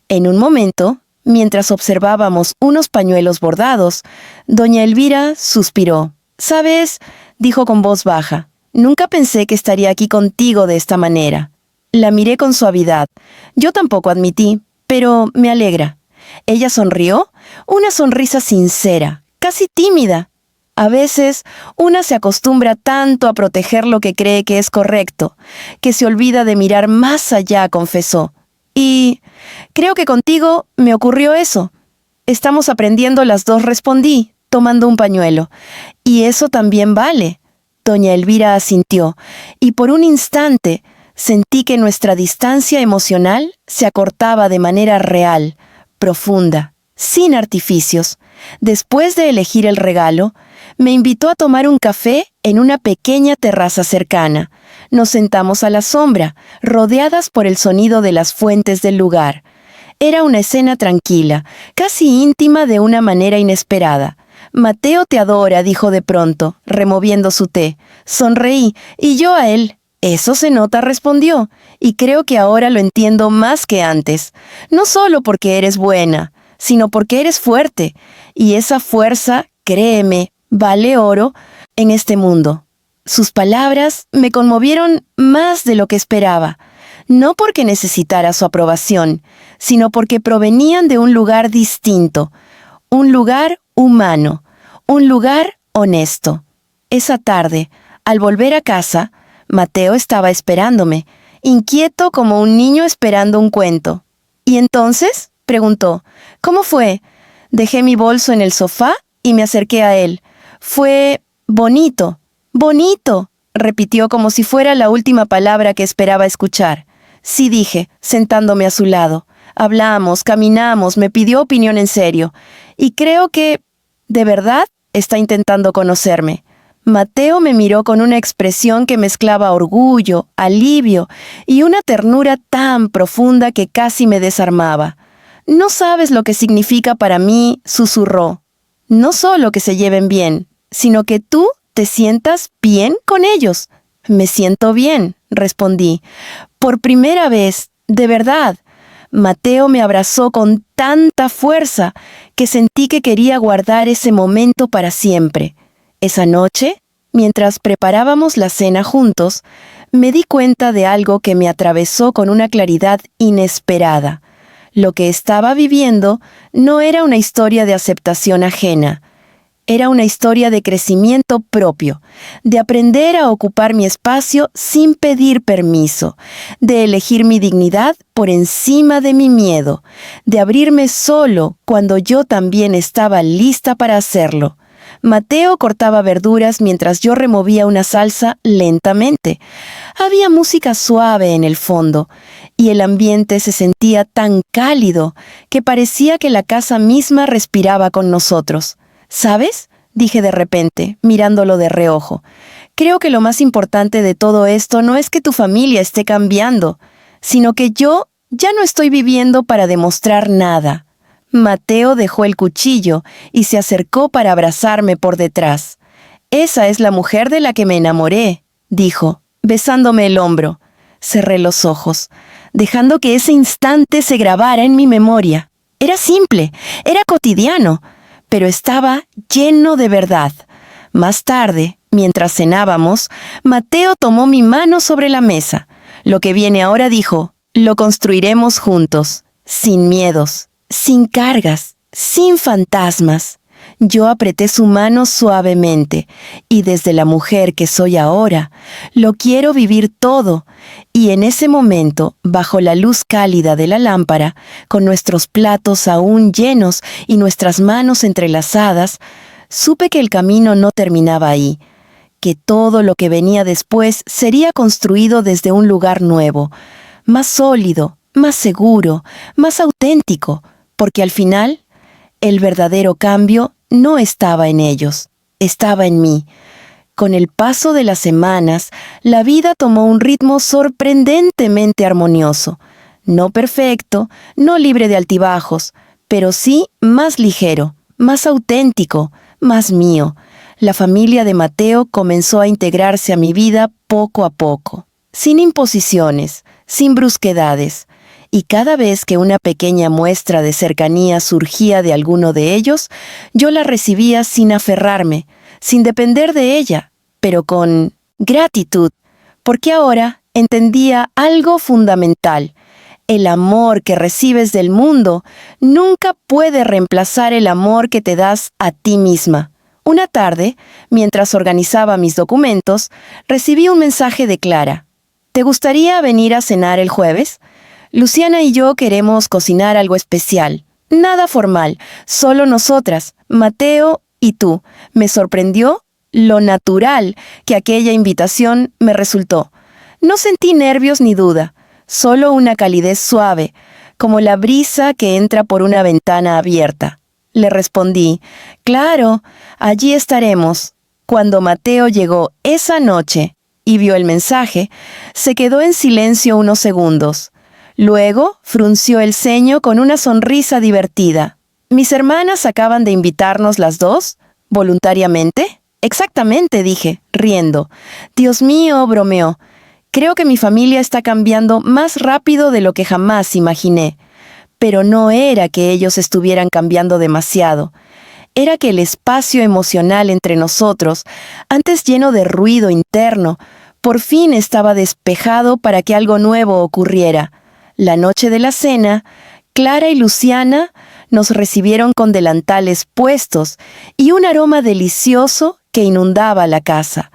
Speaker 1: En un momento, Mientras observábamos unos pañuelos bordados, doña Elvira suspiró. «¿Sabes?», dijo con voz baja, «nunca pensé que estaría aquí contigo de esta manera». La miré con suavidad. Yo tampoco admití, pero me alegra. Ella sonrió, una sonrisa sincera, casi tímida. A veces, una se acostumbra tanto a proteger lo que cree que es correcto, que se olvida de mirar más allá, confesó. Y creo que contigo me ocurrió eso. Estamos aprendiendo las dos, respondí, tomando un pañuelo. Y eso también vale. Doña Elvira asintió, y por un instante sentí que nuestra distancia emocional se acortaba de manera real, profunda, sin artificios. Después de elegir el regalo, me invitó a tomar un café en una pequeña terraza cercana. Nos sentamos a la sombra, rodeadas por el sonido de las fuentes del lugar. Era una escena tranquila, casi íntima de una manera inesperada. «Mateo te adora», dijo de pronto, removiendo su té. Sonreí, y yo a él. «Eso se nota», respondió, «y creo que ahora lo entiendo más que antes. No solo porque eres buena, sino porque eres fuerte, y esa fuerza, créeme, vale oro en este mundo». Sus palabras me conmovieron más de lo que esperaba, no porque necesitara su aprobación, sino porque provenían de un lugar distinto, un lugar humano, un lugar honesto. Esa tarde, al volver a casa, Mateo estaba esperándome, inquieto como un niño esperando un cuento. «¿Y entonces?», preguntó. «¿Cómo fue?». Dejé mi bolso en el sofá y me acerqué a él. «Fue bonito, bonito», repitió como si fuera la última palabra que esperaba escuchar. «Sí», dije, sentándome a su lado. Hablamos, caminamos, me pidió opinión en serio. Y creo que, de verdad, está intentando conocerme. Mateo me miró con una expresión que mezclaba orgullo, alivio y una ternura tan profunda que casi me desarmaba. «No sabes lo que significa para mí», susurró. «No solo que se lleven bien, sino que tú te sientas bien con ellos». «Me siento bien», respondí. «Por primera vez, de verdad». Mateo me abrazó con tanta fuerza que sentí que quería guardar ese momento para siempre. Esa noche, mientras preparábamos la cena juntos, me di cuenta de algo que me atravesó con una claridad inesperada. Lo que estaba viviendo no era una historia de aceptación ajena. Era una historia de crecimiento propio, de aprender a ocupar mi espacio sin pedir permiso, de elegir mi dignidad por encima de mi miedo, de abrirme solo cuando yo también estaba lista para hacerlo. Mateo cortaba verduras mientras yo removía una salsa lentamente. Había música suave en el fondo, y el ambiente se sentía tan cálido que parecía que la casa misma respiraba con nosotros. «¿Sabes?», dije de repente, mirándolo de reojo. «Creo que lo más importante de todo esto no es que tu familia esté cambiando, sino que yo ya no estoy viviendo para demostrar nada». Mateo dejó el cuchillo y se acercó para abrazarme por detrás. «Esa es la mujer de la que me enamoré», dijo, besándome el hombro. Cerré los ojos, dejando que ese instante se grabara en mi memoria. Era simple, era cotidiano, pero estaba lleno de verdad. Más tarde, mientras cenábamos, Mateo tomó mi mano sobre la mesa. «Lo que viene ahora», dijo, «lo construiremos juntos, sin miedos, sin cargas, sin fantasmas». Yo apreté su mano suavemente, y desde la mujer que soy ahora, lo quiero vivir todo. Y en ese momento, bajo la luz cálida de la lámpara, con nuestros platos aún llenos y nuestras manos entrelazadas, supe que el camino no terminaba ahí, que todo lo que venía después sería construido desde un lugar nuevo, más sólido, más seguro, más auténtico, porque al final, el verdadero cambio no estaba en ellos, estaba en mí. Con el paso de las semanas, la vida tomó un ritmo sorprendentemente armonioso. No perfecto, no libre de altibajos, pero sí más ligero, más auténtico, más mío. La familia de Mateo comenzó a integrarse a mi vida poco a poco, sin imposiciones, sin brusquedades. y cada vez que una pequeña muestra de cercanía surgía de alguno de ellos, yo la recibía sin aferrarme, sin depender de ella, pero con gratitud, porque ahora entendía algo fundamental. El amor que recibes del mundo nunca puede reemplazar el amor que te das a ti misma. Una tarde, mientras organizaba mis documentos, recibí un mensaje de Clara. ¿Te gustaría venir a cenar el jueves? Luciana y yo queremos cocinar algo especial. Nada formal, solo nosotras, Mateo y tú. Me sorprendió lo natural que aquella invitación me resultó. No sentí nervios ni duda, solo una calidez suave, como la brisa que entra por una ventana abierta. Le respondí, claro, allí estaremos. Cuando Mateo llegó esa noche y vio el mensaje, se quedó en silencio unos segundos. Luego frunció el ceño con una sonrisa divertida. ¿Mis hermanas acaban de invitarnos las dos? ¿Voluntariamente? Exactamente, dije, riendo. Dios mío, bromeó. Creo que mi familia está cambiando más rápido de lo que jamás imaginé. Pero no era que ellos estuvieran cambiando demasiado. Era que el espacio emocional entre nosotros, antes lleno de ruido interno, por fin estaba despejado para que algo nuevo ocurriera. La noche de la cena, Clara y Luciana nos recibieron con delantales puestos y un aroma delicioso que inundaba la casa.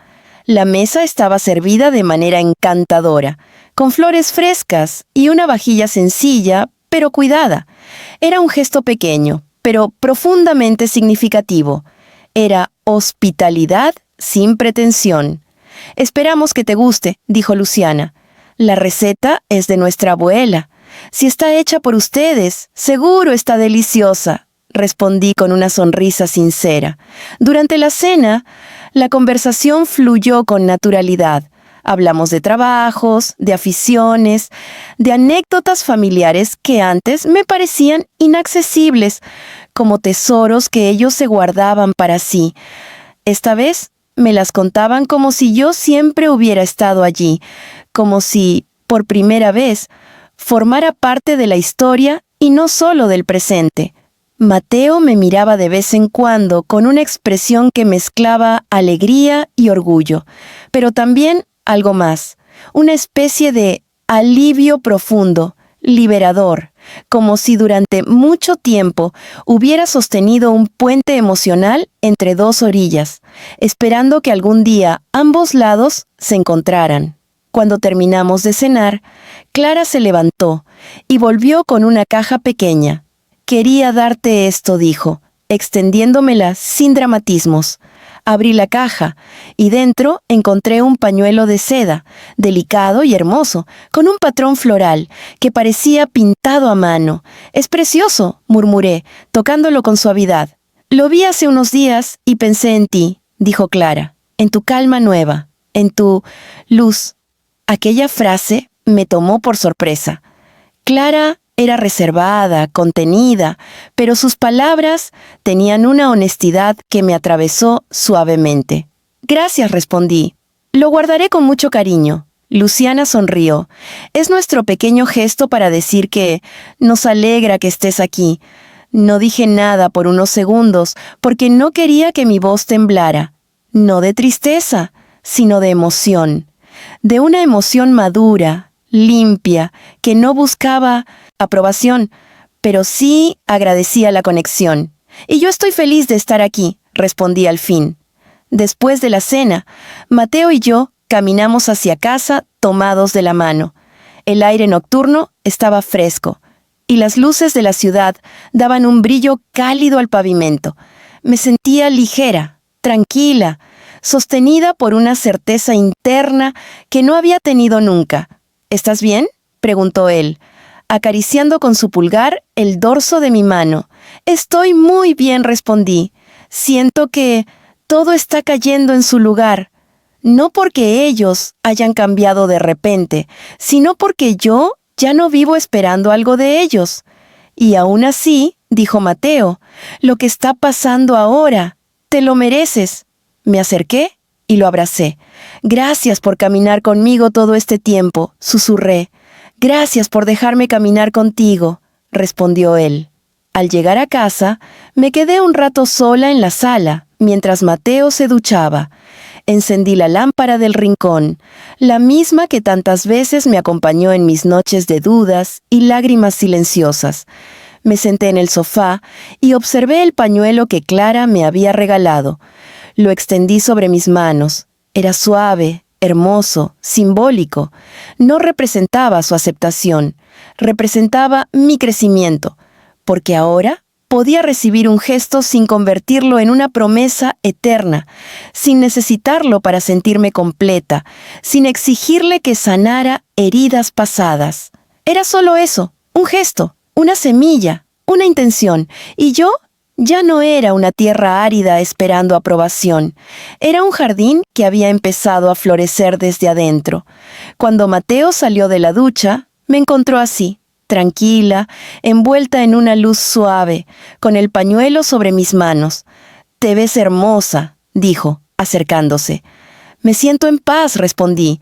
Speaker 1: La mesa estaba servida de manera encantadora, con flores frescas y una vajilla sencilla, pero cuidada. Era un gesto pequeño, pero profundamente significativo. Era hospitalidad sin pretensión. «Esperamos que te guste», dijo Luciana. «La receta es de nuestra abuela. Si está hecha por ustedes, seguro está deliciosa», respondí con una sonrisa sincera. Durante la cena, la conversación fluyó con naturalidad. Hablamos de trabajos, de aficiones, de anécdotas familiares que antes me parecían inaccesibles, como tesoros que ellos se guardaban para sí. Esta vez me las contaban como si yo siempre hubiera estado allí, como si, por primera vez, formara parte de la historia y no solo del presente. Mateo me miraba de vez en cuando con una expresión que mezclaba alegría y orgullo, pero también algo más, una especie de alivio profundo, liberador, como si durante mucho tiempo hubiera sostenido un puente emocional entre dos orillas, esperando que algún día ambos lados se encontraran. Cuando terminamos de cenar, Clara se levantó y volvió con una caja pequeña. «Quería darte esto», dijo, extendiéndomela sin dramatismos. Abrí la caja y dentro encontré un pañuelo de seda, delicado y hermoso, con un patrón floral que parecía pintado a mano. «Es precioso», murmuré, tocándolo con suavidad. «Lo vi hace unos días y pensé en ti», dijo Clara, «en tu calma nueva, en tu luz». Aquella frase me tomó por sorpresa. Clara era reservada, contenida, pero sus palabras tenían una honestidad que me atravesó suavemente. «Gracias», respondí. «Lo guardaré con mucho cariño». Luciana sonrió. «Es nuestro pequeño gesto para decir que nos alegra que estés aquí». No dije nada por unos segundos porque no quería que mi voz temblara. No de tristeza, sino de emoción. De una emoción madura, limpia, que no buscaba aprobación, pero sí agradecía la conexión. «Y yo estoy feliz de estar aquí», respondí al fin. Después de la cena, Mateo y yo caminamos hacia casa tomados de la mano. El aire nocturno estaba fresco, y las luces de la ciudad daban un brillo cálido al pavimento. Me sentía ligera, tranquila, sostenida por una certeza interna que no había tenido nunca. «¿Estás bien?», preguntó él, acariciando con su pulgar el dorso de mi mano. «Estoy muy bien», respondí. «Siento que todo está cayendo en su lugar. No porque ellos hayan cambiado de repente, sino porque yo ya no vivo esperando algo de ellos. Y aún así», dijo Mateo, «lo que está pasando ahora, te lo mereces». Me acerqué y lo abracé. «Gracias por caminar conmigo todo este tiempo», susurré. Gracias por dejarme caminar contigo, respondió él. Al llegar a casa, me quedé un rato sola en la sala, mientras Mateo se duchaba. Encendí la lámpara del rincón, la misma que tantas veces me acompañó en mis noches de dudas y lágrimas silenciosas. Me senté en el sofá y observé el pañuelo que Clara me había regalado. Lo extendí sobre mis manos. Era suave, hermoso, simbólico. No representaba su aceptación, representaba mi crecimiento, porque ahora podía recibir un gesto sin convertirlo en una promesa eterna, sin necesitarlo para sentirme completa, sin exigirle que sanara heridas pasadas. Era solo eso, un gesto, una semilla, una intención, y yo ya no era una tierra árida esperando aprobación. Era un jardín que había empezado a florecer desde adentro. Cuando Mateo salió de la ducha, me encontró así, tranquila, envuelta en una luz suave, con el pañuelo sobre mis manos. «Te ves hermosa», dijo, acercándose. «Me siento en paz», respondí.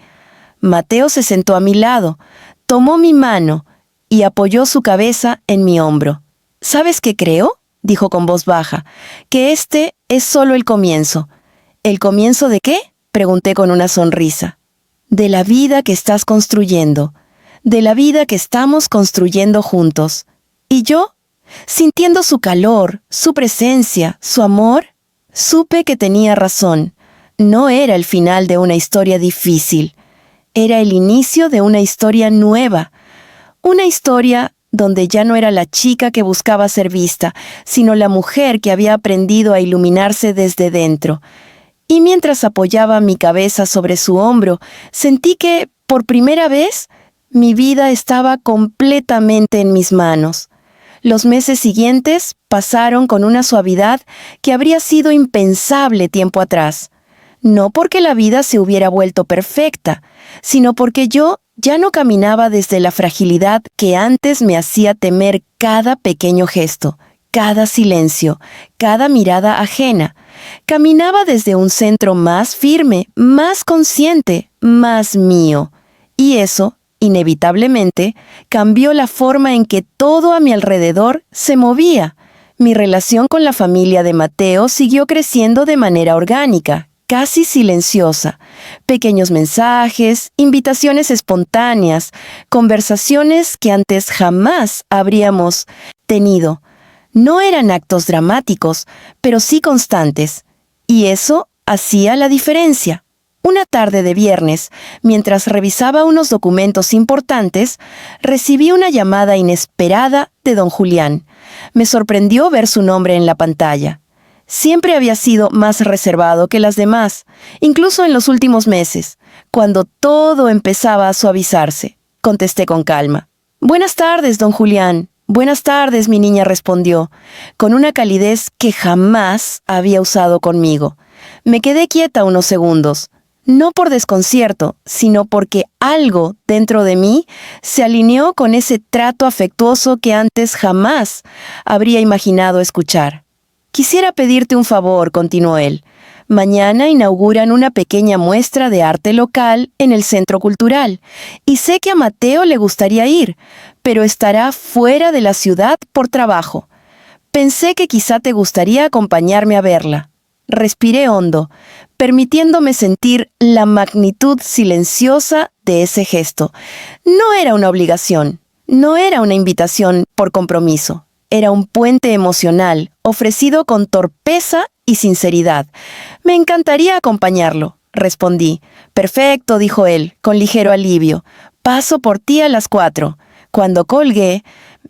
Speaker 1: Mateo se sentó a mi lado, tomó mi mano y apoyó su cabeza en mi hombro. «¿Sabes qué creo?», dijo con voz baja, «que este es solo el comienzo». «¿El comienzo de qué?», pregunté con una sonrisa. «De la vida que estás construyendo, de la vida que estamos construyendo juntos». Y yo, sintiendo su calor, su presencia, su amor, supe que tenía razón. No era el final de una historia difícil, era el inicio de una historia nueva, una historia donde ya no era la chica que buscaba ser vista, sino la mujer que había aprendido a iluminarse desde dentro. Y mientras apoyaba mi cabeza sobre su hombro, sentí que, por primera vez, mi vida estaba completamente en mis manos. Los meses siguientes pasaron con una suavidad que habría sido impensable tiempo atrás. No porque la vida se hubiera vuelto perfecta, sino porque yo ya no caminaba desde la fragilidad que antes me hacía temer cada pequeño gesto, cada silencio, cada mirada ajena. Caminaba desde un centro más firme, más consciente, más mío. Y eso, inevitablemente, cambió la forma en que todo a mi alrededor se movía. Mi relación con la familia de Mateo siguió creciendo de manera orgánica, casi silenciosa. Pequeños mensajes, invitaciones espontáneas, conversaciones que antes jamás habríamos tenido. No eran actos dramáticos, pero sí constantes. Y eso hacía la diferencia. Una tarde de viernes, mientras revisaba unos documentos importantes, recibí una llamada inesperada de don Julián. Me sorprendió ver su nombre en la pantalla. Siempre había sido más reservado que las demás, incluso en los últimos meses, cuando todo empezaba a suavizarse. Contesté con calma. «Buenas tardes, don Julián». «Buenas tardes», mi niña respondió, con una calidez que jamás había usado conmigo. Me quedé quieta unos segundos, no por desconcierto, sino porque algo dentro de mí se alineó con ese trato afectuoso que antes jamás habría imaginado escuchar. «Quisiera pedirte un favor», continuó él. «Mañana inauguran una pequeña muestra de arte local en el Centro Cultural, y sé que a Mateo le gustaría ir, pero estará fuera de la ciudad por trabajo. Pensé que quizá te gustaría acompañarme a verla». Respiré hondo, permitiéndome sentir la magnitud silenciosa de ese gesto. No era una obligación, no era una invitación por compromiso. Era un puente emocional, ofrecido con torpeza y sinceridad. «Me encantaría acompañarlo», respondí. «Perfecto», dijo él, con ligero alivio. «Paso por ti a las 4». Cuando colgué,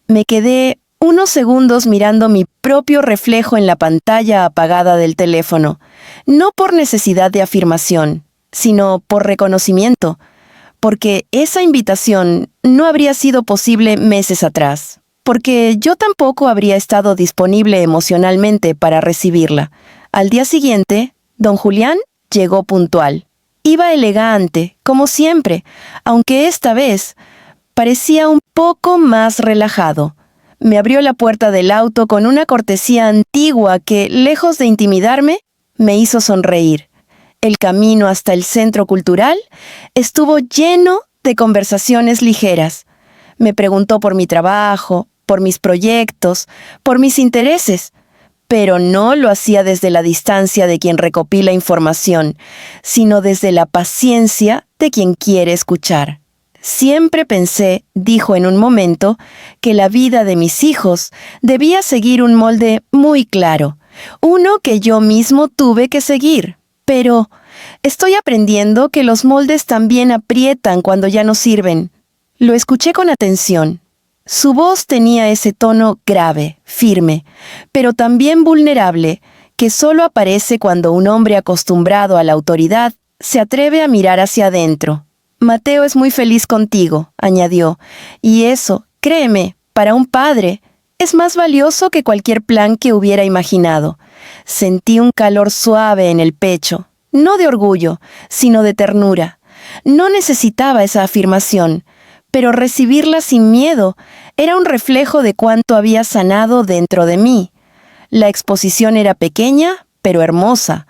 Speaker 1: me quedé unos segundos mirando mi propio reflejo en la pantalla apagada del teléfono, no por necesidad de afirmación, sino por reconocimiento, porque esa invitación no habría sido posible meses atrás, porque yo tampoco habría estado disponible emocionalmente para recibirla. Al día siguiente, don Julián llegó puntual. Iba elegante, como siempre, aunque esta vez parecía un poco más relajado. Me abrió la puerta del auto con una cortesía antigua que, lejos de intimidarme, me hizo sonreír. El camino hasta el Centro Cultural estuvo lleno de conversaciones ligeras. Me preguntó por mi trabajo, por mis proyectos, por mis intereses, pero no lo hacía desde la distancia de quien recopila información, sino desde la paciencia de quien quiere escuchar. Siempre pensé, dijo en un momento, que la vida de mis hijos debía seguir un molde muy claro, uno que yo mismo tuve que seguir. Pero estoy aprendiendo que los moldes también aprietan cuando ya no sirven. Lo escuché con atención. Su voz tenía ese tono grave, firme, pero también vulnerable, que solo aparece cuando un hombre acostumbrado a la autoridad se atreve a mirar hacia adentro. Mateo es muy feliz contigo, añadió, y eso, créeme, para un padre, es más valioso que cualquier plan que hubiera imaginado. Sentí un calor suave en el pecho, no de orgullo, sino de ternura. No necesitaba esa afirmación, pero recibirla sin miedo era un reflejo de cuánto había sanado dentro de mí. La exposición era pequeña, pero hermosa.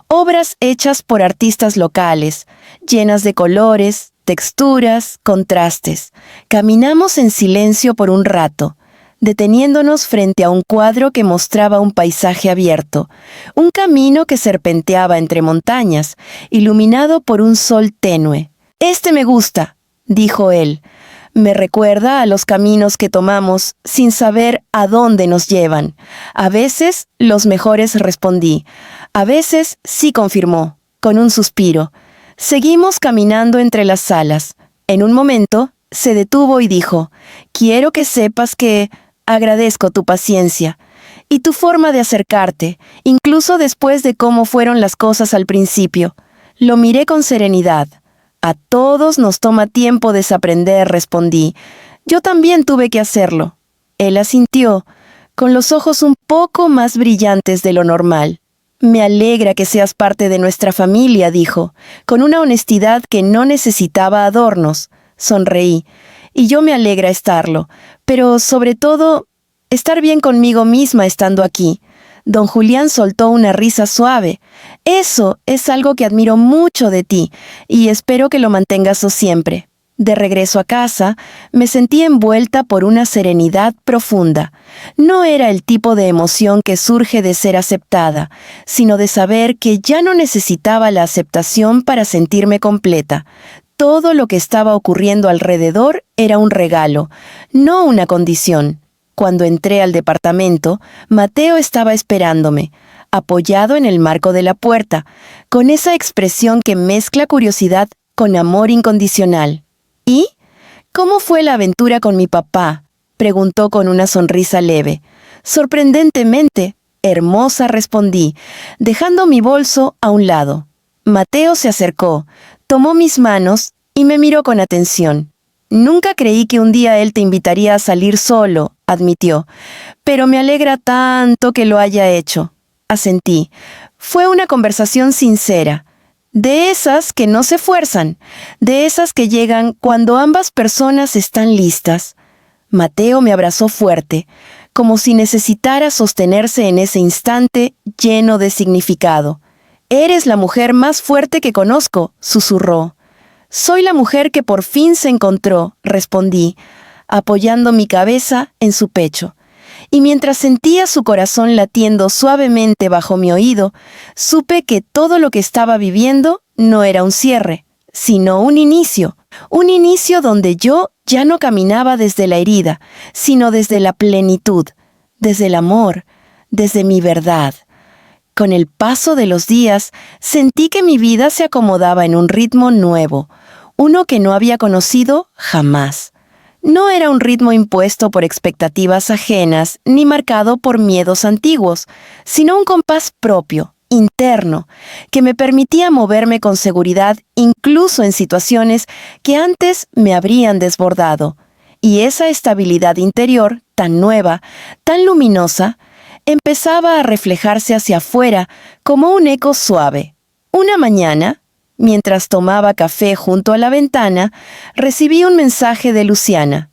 Speaker 1: Obras hechas por artistas locales, llenas de colores, texturas, contrastes. Caminamos en silencio por un rato, deteniéndonos frente a un cuadro que mostraba un paisaje abierto, un camino que serpenteaba entre montañas, iluminado por un sol tenue. «Este me gusta», dijo él. «Me recuerda a los caminos que tomamos sin saber a dónde nos llevan. A veces, los mejores», respondí. «A veces», sí, confirmó, con un suspiro. Seguimos caminando entre las salas. En un momento, se detuvo y dijo, «Quiero que sepas que agradezco tu paciencia y tu forma de acercarte, incluso después de cómo fueron las cosas al principio». Lo miré con serenidad. «A todos nos toma tiempo desaprender», respondí. «Yo también tuve que hacerlo». Él asintió, con los ojos un poco más brillantes de lo normal. «Me alegra que seas parte de nuestra familia», dijo, con una honestidad que no necesitaba adornos. Sonreí. «Y yo me alegra estarlo, pero sobre todo, estar bien conmigo misma estando aquí». Don Julián soltó una risa suave. «Eso es algo que admiro mucho de ti, y espero que lo mantengas siempre». De regreso a casa, me sentí envuelta por una serenidad profunda. No era el tipo de emoción que surge de ser aceptada, sino de saber que ya no necesitaba la aceptación para sentirme completa. Todo lo que estaba ocurriendo alrededor era un regalo, no una condición. Cuando entré al departamento, Mateo estaba esperándome, apoyado en el marco de la puerta, con esa expresión que mezcla curiosidad con amor incondicional. «¿Y? ¿Cómo fue la aventura con mi papá?», preguntó con una sonrisa leve. «Sorprendentemente hermosa», respondí, dejando mi bolso a un lado. Mateo se acercó, tomó mis manos y me miró con atención. «Nunca creí que un día él te invitaría a salir solo», admitió, «pero me alegra tanto que lo haya hecho». Asentí. Fue una conversación sincera, de esas que no se fuerzan, de esas que llegan cuando ambas personas están listas. Mateo me abrazó fuerte, como si necesitara sostenerse en ese instante lleno de significado. «Eres la mujer más fuerte que conozco», susurró. «Soy la mujer que por fin se encontró», respondí, apoyando mi cabeza en su pecho. Y mientras sentía su corazón latiendo suavemente bajo mi oído, supe que todo lo que estaba viviendo no era un cierre, sino un inicio donde yo ya no caminaba desde la herida, sino desde la plenitud, desde el amor, desde mi verdad. Con el paso de los días, sentí que mi vida se acomodaba en un ritmo nuevo, uno que no había conocido jamás. No era un ritmo impuesto por expectativas ajenas ni marcado por miedos antiguos, sino un compás propio, interno, que me permitía moverme con seguridad incluso en situaciones que antes me habrían desbordado. Y esa estabilidad interior, tan nueva, tan luminosa, empezaba a reflejarse hacia afuera como un eco suave. Una mañana, mientras tomaba café junto a la ventana, recibí un mensaje de Luciana.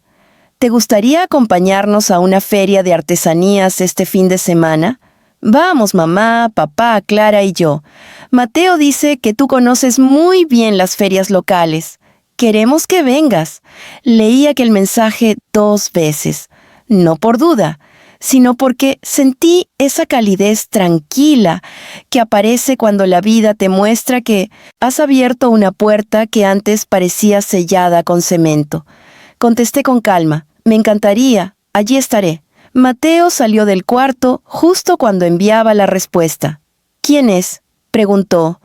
Speaker 1: «¿Te gustaría acompañarnos a una feria de artesanías este fin de semana? Vamos, mamá, papá, Clara y yo. Mateo dice que tú conoces muy bien las ferias locales». Queremos que vengas. Leí aquel mensaje 2 veces, no por duda, sino porque sentí esa calidez tranquila que aparece cuando la vida te muestra que has abierto una puerta que antes parecía sellada con cemento. Contesté con calma, me encantaría, allí estaré. Mateo salió del cuarto justo cuando enviaba la respuesta. ¿Quién es?, preguntó,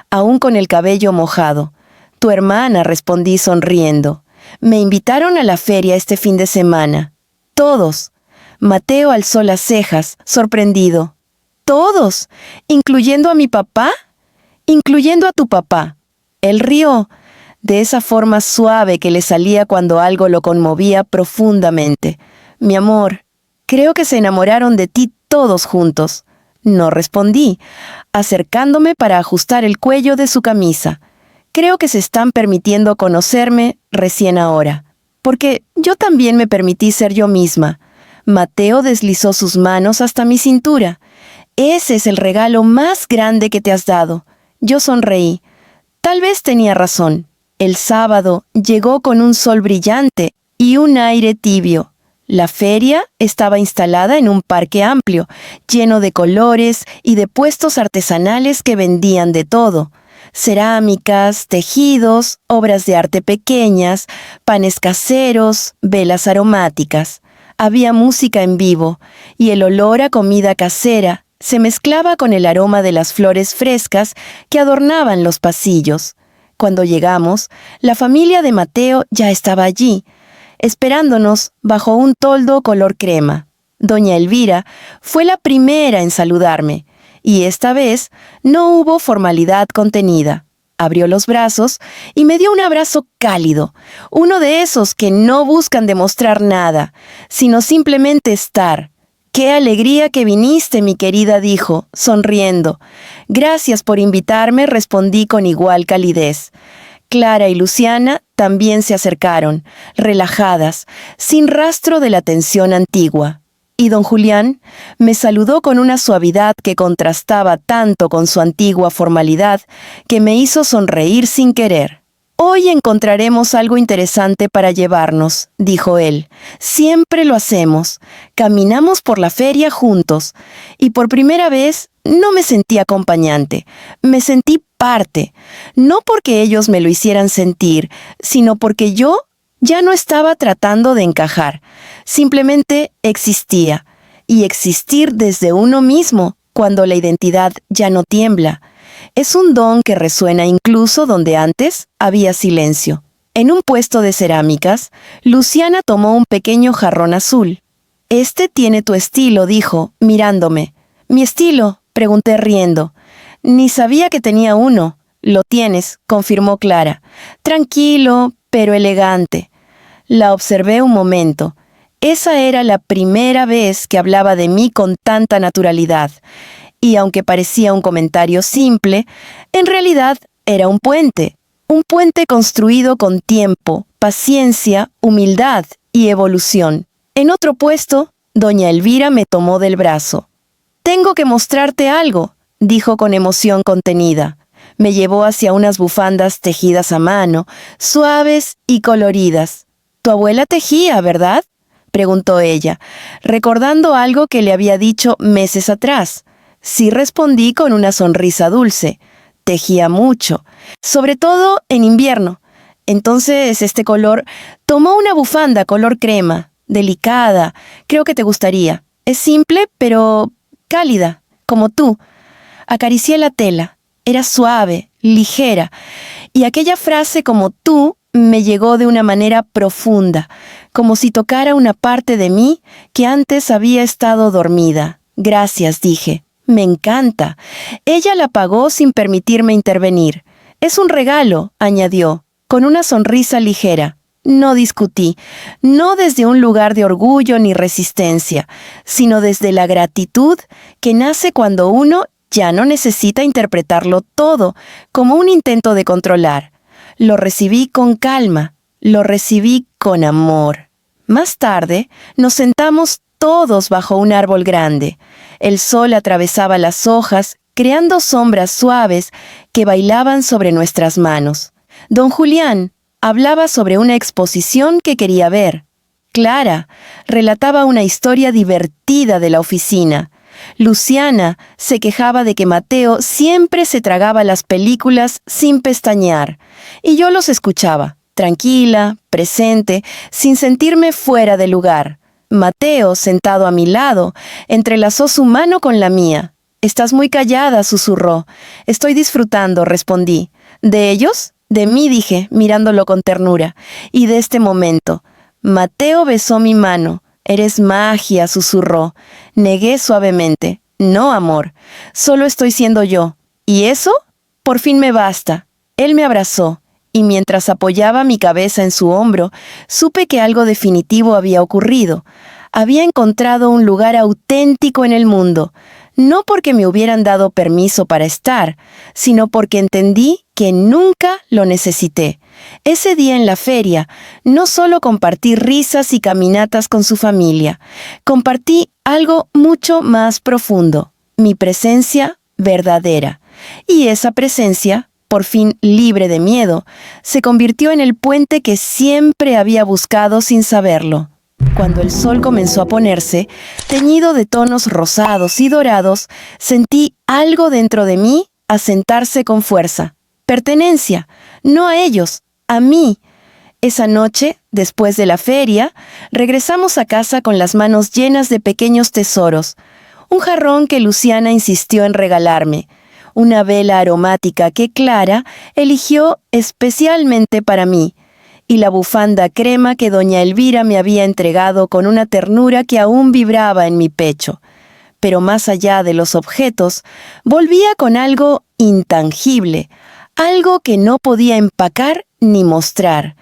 Speaker 1: aún con el cabello mojado. Tu hermana, respondí sonriendo. Me invitaron a la feria este fin de semana. Todos. Mateo alzó las cejas, sorprendido. ¿Todos? ¿Incluyendo a mi papá? Incluyendo a tu papá. Él rió, de esa forma suave que le salía cuando algo lo conmovía profundamente. Mi amor, creo que se enamoraron de ti todos juntos. No respondí, acercándome para ajustar el cuello de su camisa. Creo que se están permitiendo conocerme recién ahora, porque yo también me permití ser yo misma. Mateo deslizó sus manos hasta mi cintura. Ese es el regalo más grande que te has dado. Yo sonreí. Tal vez tenía razón. El sábado llegó con un sol brillante y un aire tibio. La feria estaba instalada en un parque amplio, lleno de colores y de puestos artesanales que vendían de todo. Cerámicas, tejidos, obras de arte pequeñas, panes caseros, velas aromáticas. Había música en vivo, y el olor a comida casera se mezclaba con el aroma de las flores frescas que adornaban los pasillos. Cuando llegamos, la familia de Mateo ya estaba allí, esperándonos bajo un toldo color crema. Doña Elvira fue la primera en saludarme, y esta vez no hubo formalidad contenida. Abrió los brazos y me dio un abrazo cálido, uno de esos que no buscan demostrar nada, sino simplemente estar. «Qué alegría que viniste, mi querida», dijo, sonriendo. «Gracias por invitarme», respondí con igual calidez. Clara y Luciana también se acercaron, relajadas, sin rastro de la tensión antigua. Y don Julián me saludó con una suavidad que contrastaba tanto con su antigua formalidad que me hizo sonreír sin querer. «Hoy encontraremos algo interesante para llevarnos», dijo él. «Siempre lo hacemos. Caminamos por la feria juntos. Y por primera vez no me sentí acompañante. Me sentí parte. No porque ellos me lo hicieran sentir, sino porque yo ya no estaba tratando de encajar. Simplemente existía. Y existir desde uno mismo, cuando la identidad ya no tiembla. Es un don que resuena incluso donde antes había silencio. En un puesto de cerámicas, Luciana tomó un pequeño jarrón azul. «Este tiene tu estilo», dijo, mirándome. «¿Mi estilo?», pregunté riendo. «Ni sabía que tenía uno». «Lo tienes», confirmó Clara. «Tranquilo, pero elegante». La observé un momento. Esa era la primera vez que hablaba de mí con tanta naturalidad. Y aunque parecía un comentario simple, en realidad era un puente construido con tiempo, paciencia, humildad y evolución. En otro puesto, doña Elvira me tomó del brazo. «Tengo que mostrarte algo», dijo con emoción contenida. Me llevó hacia unas bufandas tejidas a mano, suaves y coloridas. «Tu abuela tejía, ¿verdad?», preguntó ella, recordando algo que le había dicho meses atrás. Sí, respondí con una sonrisa dulce. Tejía mucho, sobre todo en invierno. Entonces este color tomó una bufanda color crema, delicada. Creo que te gustaría. Es simple, pero cálida, como tú. Acaricié la tela. Era suave, ligera. Y aquella frase «como tú» me llegó de una manera profunda, como si tocara una parte de mí que antes había estado dormida. «Gracias», dije. «Me encanta». Ella la pagó sin permitirme intervenir. «Es un regalo», añadió, con una sonrisa ligera. No discutí, no desde un lugar de orgullo ni resistencia, sino desde la gratitud que nace cuando uno ya no necesita interpretarlo todo como un intento de controlar. Lo recibí con calma, lo recibí con amor. Más tarde, nos sentamos todos bajo un árbol grande. El sol atravesaba las hojas, creando sombras suaves que bailaban sobre nuestras manos. Don Julián, hablaba sobre una exposición que quería ver. Clara relataba una historia divertida de la oficina. Luciana se quejaba de que Mateo siempre se tragaba las películas sin pestañear, y yo los escuchaba, tranquila, presente, sin sentirme fuera de lugar. Mateo, sentado a mi lado, entrelazó su mano con la mía. «Estás muy callada», susurró. «Estoy disfrutando», respondí. «¿De ellos?» «De mí», dije, mirándolo con ternura. «Y de este momento». Mateo besó mi mano. «Eres magia», susurró. Negué suavemente. «No, amor. Solo estoy siendo yo. ¿Y eso? Por fin me basta». Él me abrazó, y mientras apoyaba mi cabeza en su hombro, supe que algo definitivo había ocurrido. Había encontrado un lugar auténtico en el mundo, no porque me hubieran dado permiso para estar, sino porque entendí que nunca lo necesité. Ese día en la feria, no solo compartí risas y caminatas con su familia, compartí algo mucho más profundo, mi presencia verdadera. Y esa presencia, por fin libre de miedo, se convirtió en el puente que siempre había buscado sin saberlo. Cuando el sol comenzó a ponerse, teñido de tonos rosados y dorados, sentí algo dentro de mí asentarse con fuerza. Pertenencia, no a ellos, a mí. Esa noche, después de la feria, regresamos a casa con las manos llenas de pequeños tesoros. Un jarrón que Luciana insistió en regalarme. Una vela aromática que Clara eligió especialmente para mí. Y la bufanda crema que doña Elvira me había entregado con una ternura que aún vibraba en mi pecho. Pero más allá de los objetos, volvía con algo intangible, algo que no podía empacar ni mostrar,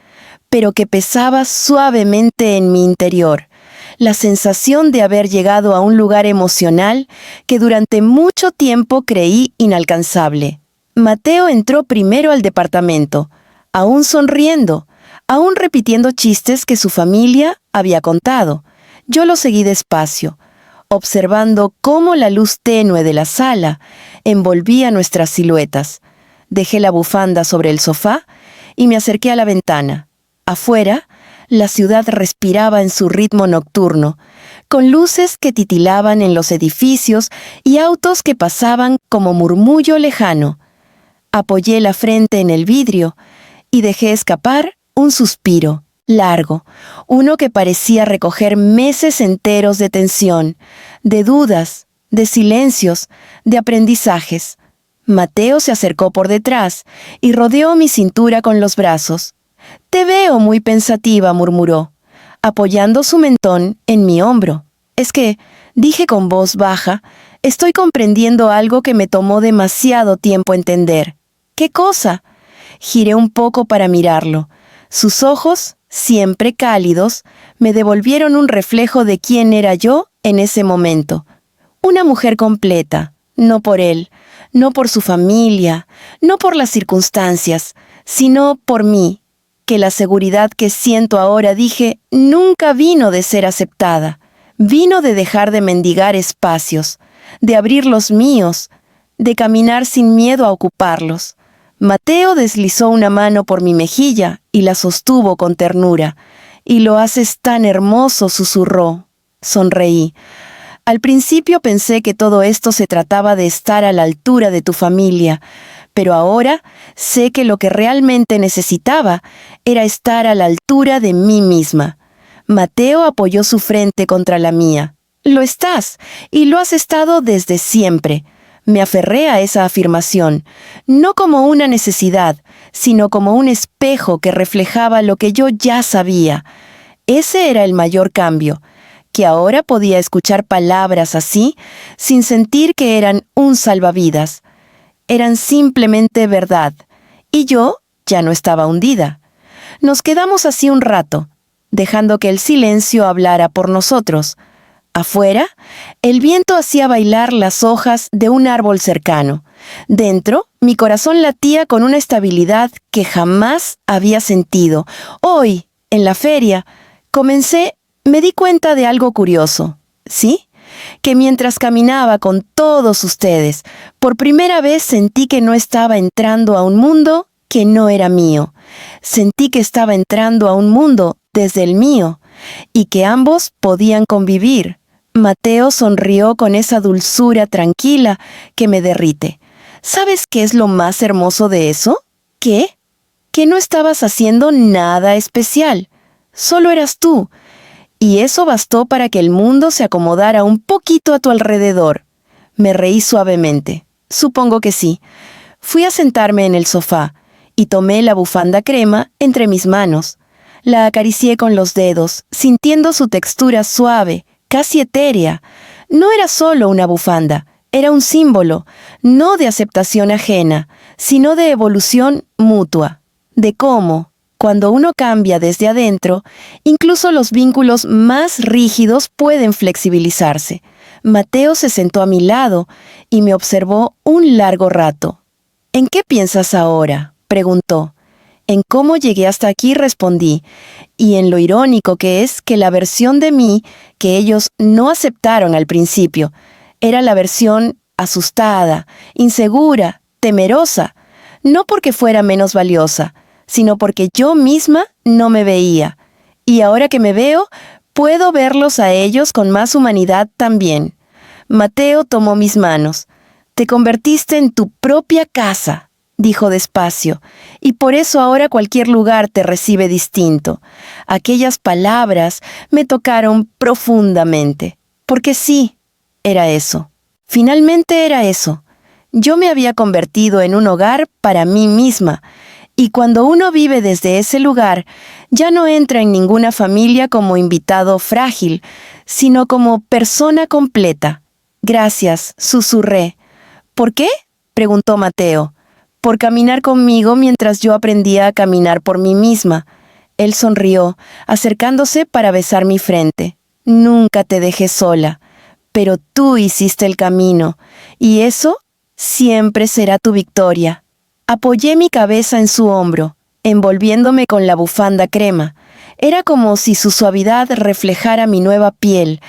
Speaker 1: pero que pesaba suavemente en mi interior. La sensación de haber llegado a un lugar emocional que durante mucho tiempo creí inalcanzable. Mateo entró primero al departamento, aún sonriendo, aún repitiendo chistes que su familia había contado. Yo lo seguí despacio, observando cómo la luz tenue de la sala envolvía nuestras siluetas. Dejé la bufanda sobre el sofá y me acerqué a la ventana. Afuera, la ciudad respiraba en su ritmo nocturno, con luces que titilaban en los edificios y autos que pasaban como murmullo lejano. Apoyé la frente en el vidrio y dejé escapar un suspiro largo, uno que parecía recoger meses enteros de tensión, de dudas, de silencios, de aprendizajes. Mateo se acercó por detrás y rodeó mi cintura con los brazos. «Te veo muy pensativa», murmuró, apoyando su mentón en mi hombro. «Es que», dije con voz baja, «estoy comprendiendo algo que me tomó demasiado tiempo entender». «¿Qué cosa?» Giré un poco para mirarlo. Sus ojos, siempre cálidos, me devolvieron un reflejo de quién era yo en ese momento. Una mujer completa, no por él, no por su familia, no por las circunstancias, sino por mí, que la seguridad que siento ahora, dije, nunca vino de ser aceptada. Vino de dejar de mendigar espacios, de abrir los míos, de caminar sin miedo a ocuparlos. Mateo deslizó una mano por mi mejilla y la sostuvo con ternura. «Y lo haces tan hermoso», susurró. Sonreí. «Al principio pensé que todo esto se trataba de estar a la altura de tu familia, pero ahora sé que lo que realmente necesitaba era estar a la altura de mí misma». Mateo apoyó su frente contra la mía. «Lo estás, y lo has estado desde siempre». Me aferré a esa afirmación, no como una necesidad, sino como un espejo que reflejaba lo que yo ya sabía. Ese era el mayor cambio, que ahora podía escuchar palabras así, sin sentir que eran un salvavidas. Eran simplemente verdad, y yo ya no estaba hundida. Nos quedamos así un rato, dejando que el silencio hablara por nosotros. Afuera, el viento hacía bailar las hojas de un árbol cercano. Dentro, mi corazón latía con una estabilidad que jamás había sentido. Hoy, en la feria, me di cuenta de algo curioso. ¿Sí? Que mientras caminaba con todos ustedes, por primera vez sentí que no estaba entrando a un mundo que no era mío. Sentí que estaba entrando a un mundo desde el mío y que ambos podían convivir. Mateo sonrió con esa dulzura tranquila que me derrite. ¿Sabes qué es lo más hermoso de eso? ¿Qué? Que no estabas haciendo nada especial. Solo eras tú. Y eso bastó para que el mundo se acomodara un poquito a tu alrededor. Me reí suavemente. Supongo que sí. Fui a sentarme en el sofá y tomé la bufanda crema entre mis manos. La acaricié con los dedos, sintiendo su textura suave, casi etérea. No era solo una bufanda, era un símbolo, no de aceptación ajena, sino de evolución mutua, de cómo, cuando uno cambia desde adentro, incluso los vínculos más rígidos pueden flexibilizarse. Mateo se sentó a mi lado y me observó un largo rato. ¿En qué piensas ahora?, preguntó. En cómo llegué hasta aquí respondí, y en lo irónico que es que la versión de mí que ellos no aceptaron al principio era la versión asustada, insegura, temerosa, no porque fuera menos valiosa, sino porque yo misma no me veía. Y ahora que me veo, puedo verlos a ellos con más humanidad también. Mateo tomó mis manos. Te convertiste en tu propia casa, dijo despacio, y por eso ahora cualquier lugar te recibe distinto. Aquellas palabras me tocaron profundamente, porque sí, era eso. Finalmente era eso. Yo me había convertido en un hogar para mí misma, y cuando uno vive desde ese lugar, ya no entra en ninguna familia como invitado frágil, sino como persona completa. Gracias, susurré. ¿Por qué?, preguntó Mateo. Por caminar conmigo mientras yo aprendía a caminar por mí misma. Él sonrió, acercándose para besar mi frente. Nunca te dejé sola, pero tú hiciste el camino, y eso siempre será tu victoria. Apoyé mi cabeza en su hombro, envolviéndome con la bufanda crema. Era como si su suavidad reflejara mi nueva piel,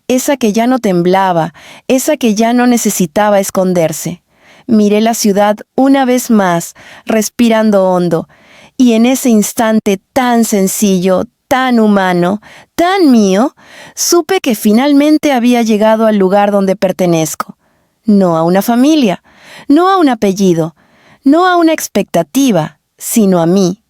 Speaker 1: esa que ya no temblaba, esa que ya no necesitaba esconderse. Miré la ciudad una vez más, respirando hondo, y en ese instante tan sencillo, tan humano, tan mío, supe que finalmente había llegado al lugar donde pertenezco. No a una familia, no a un apellido, no a una expectativa, sino a mí.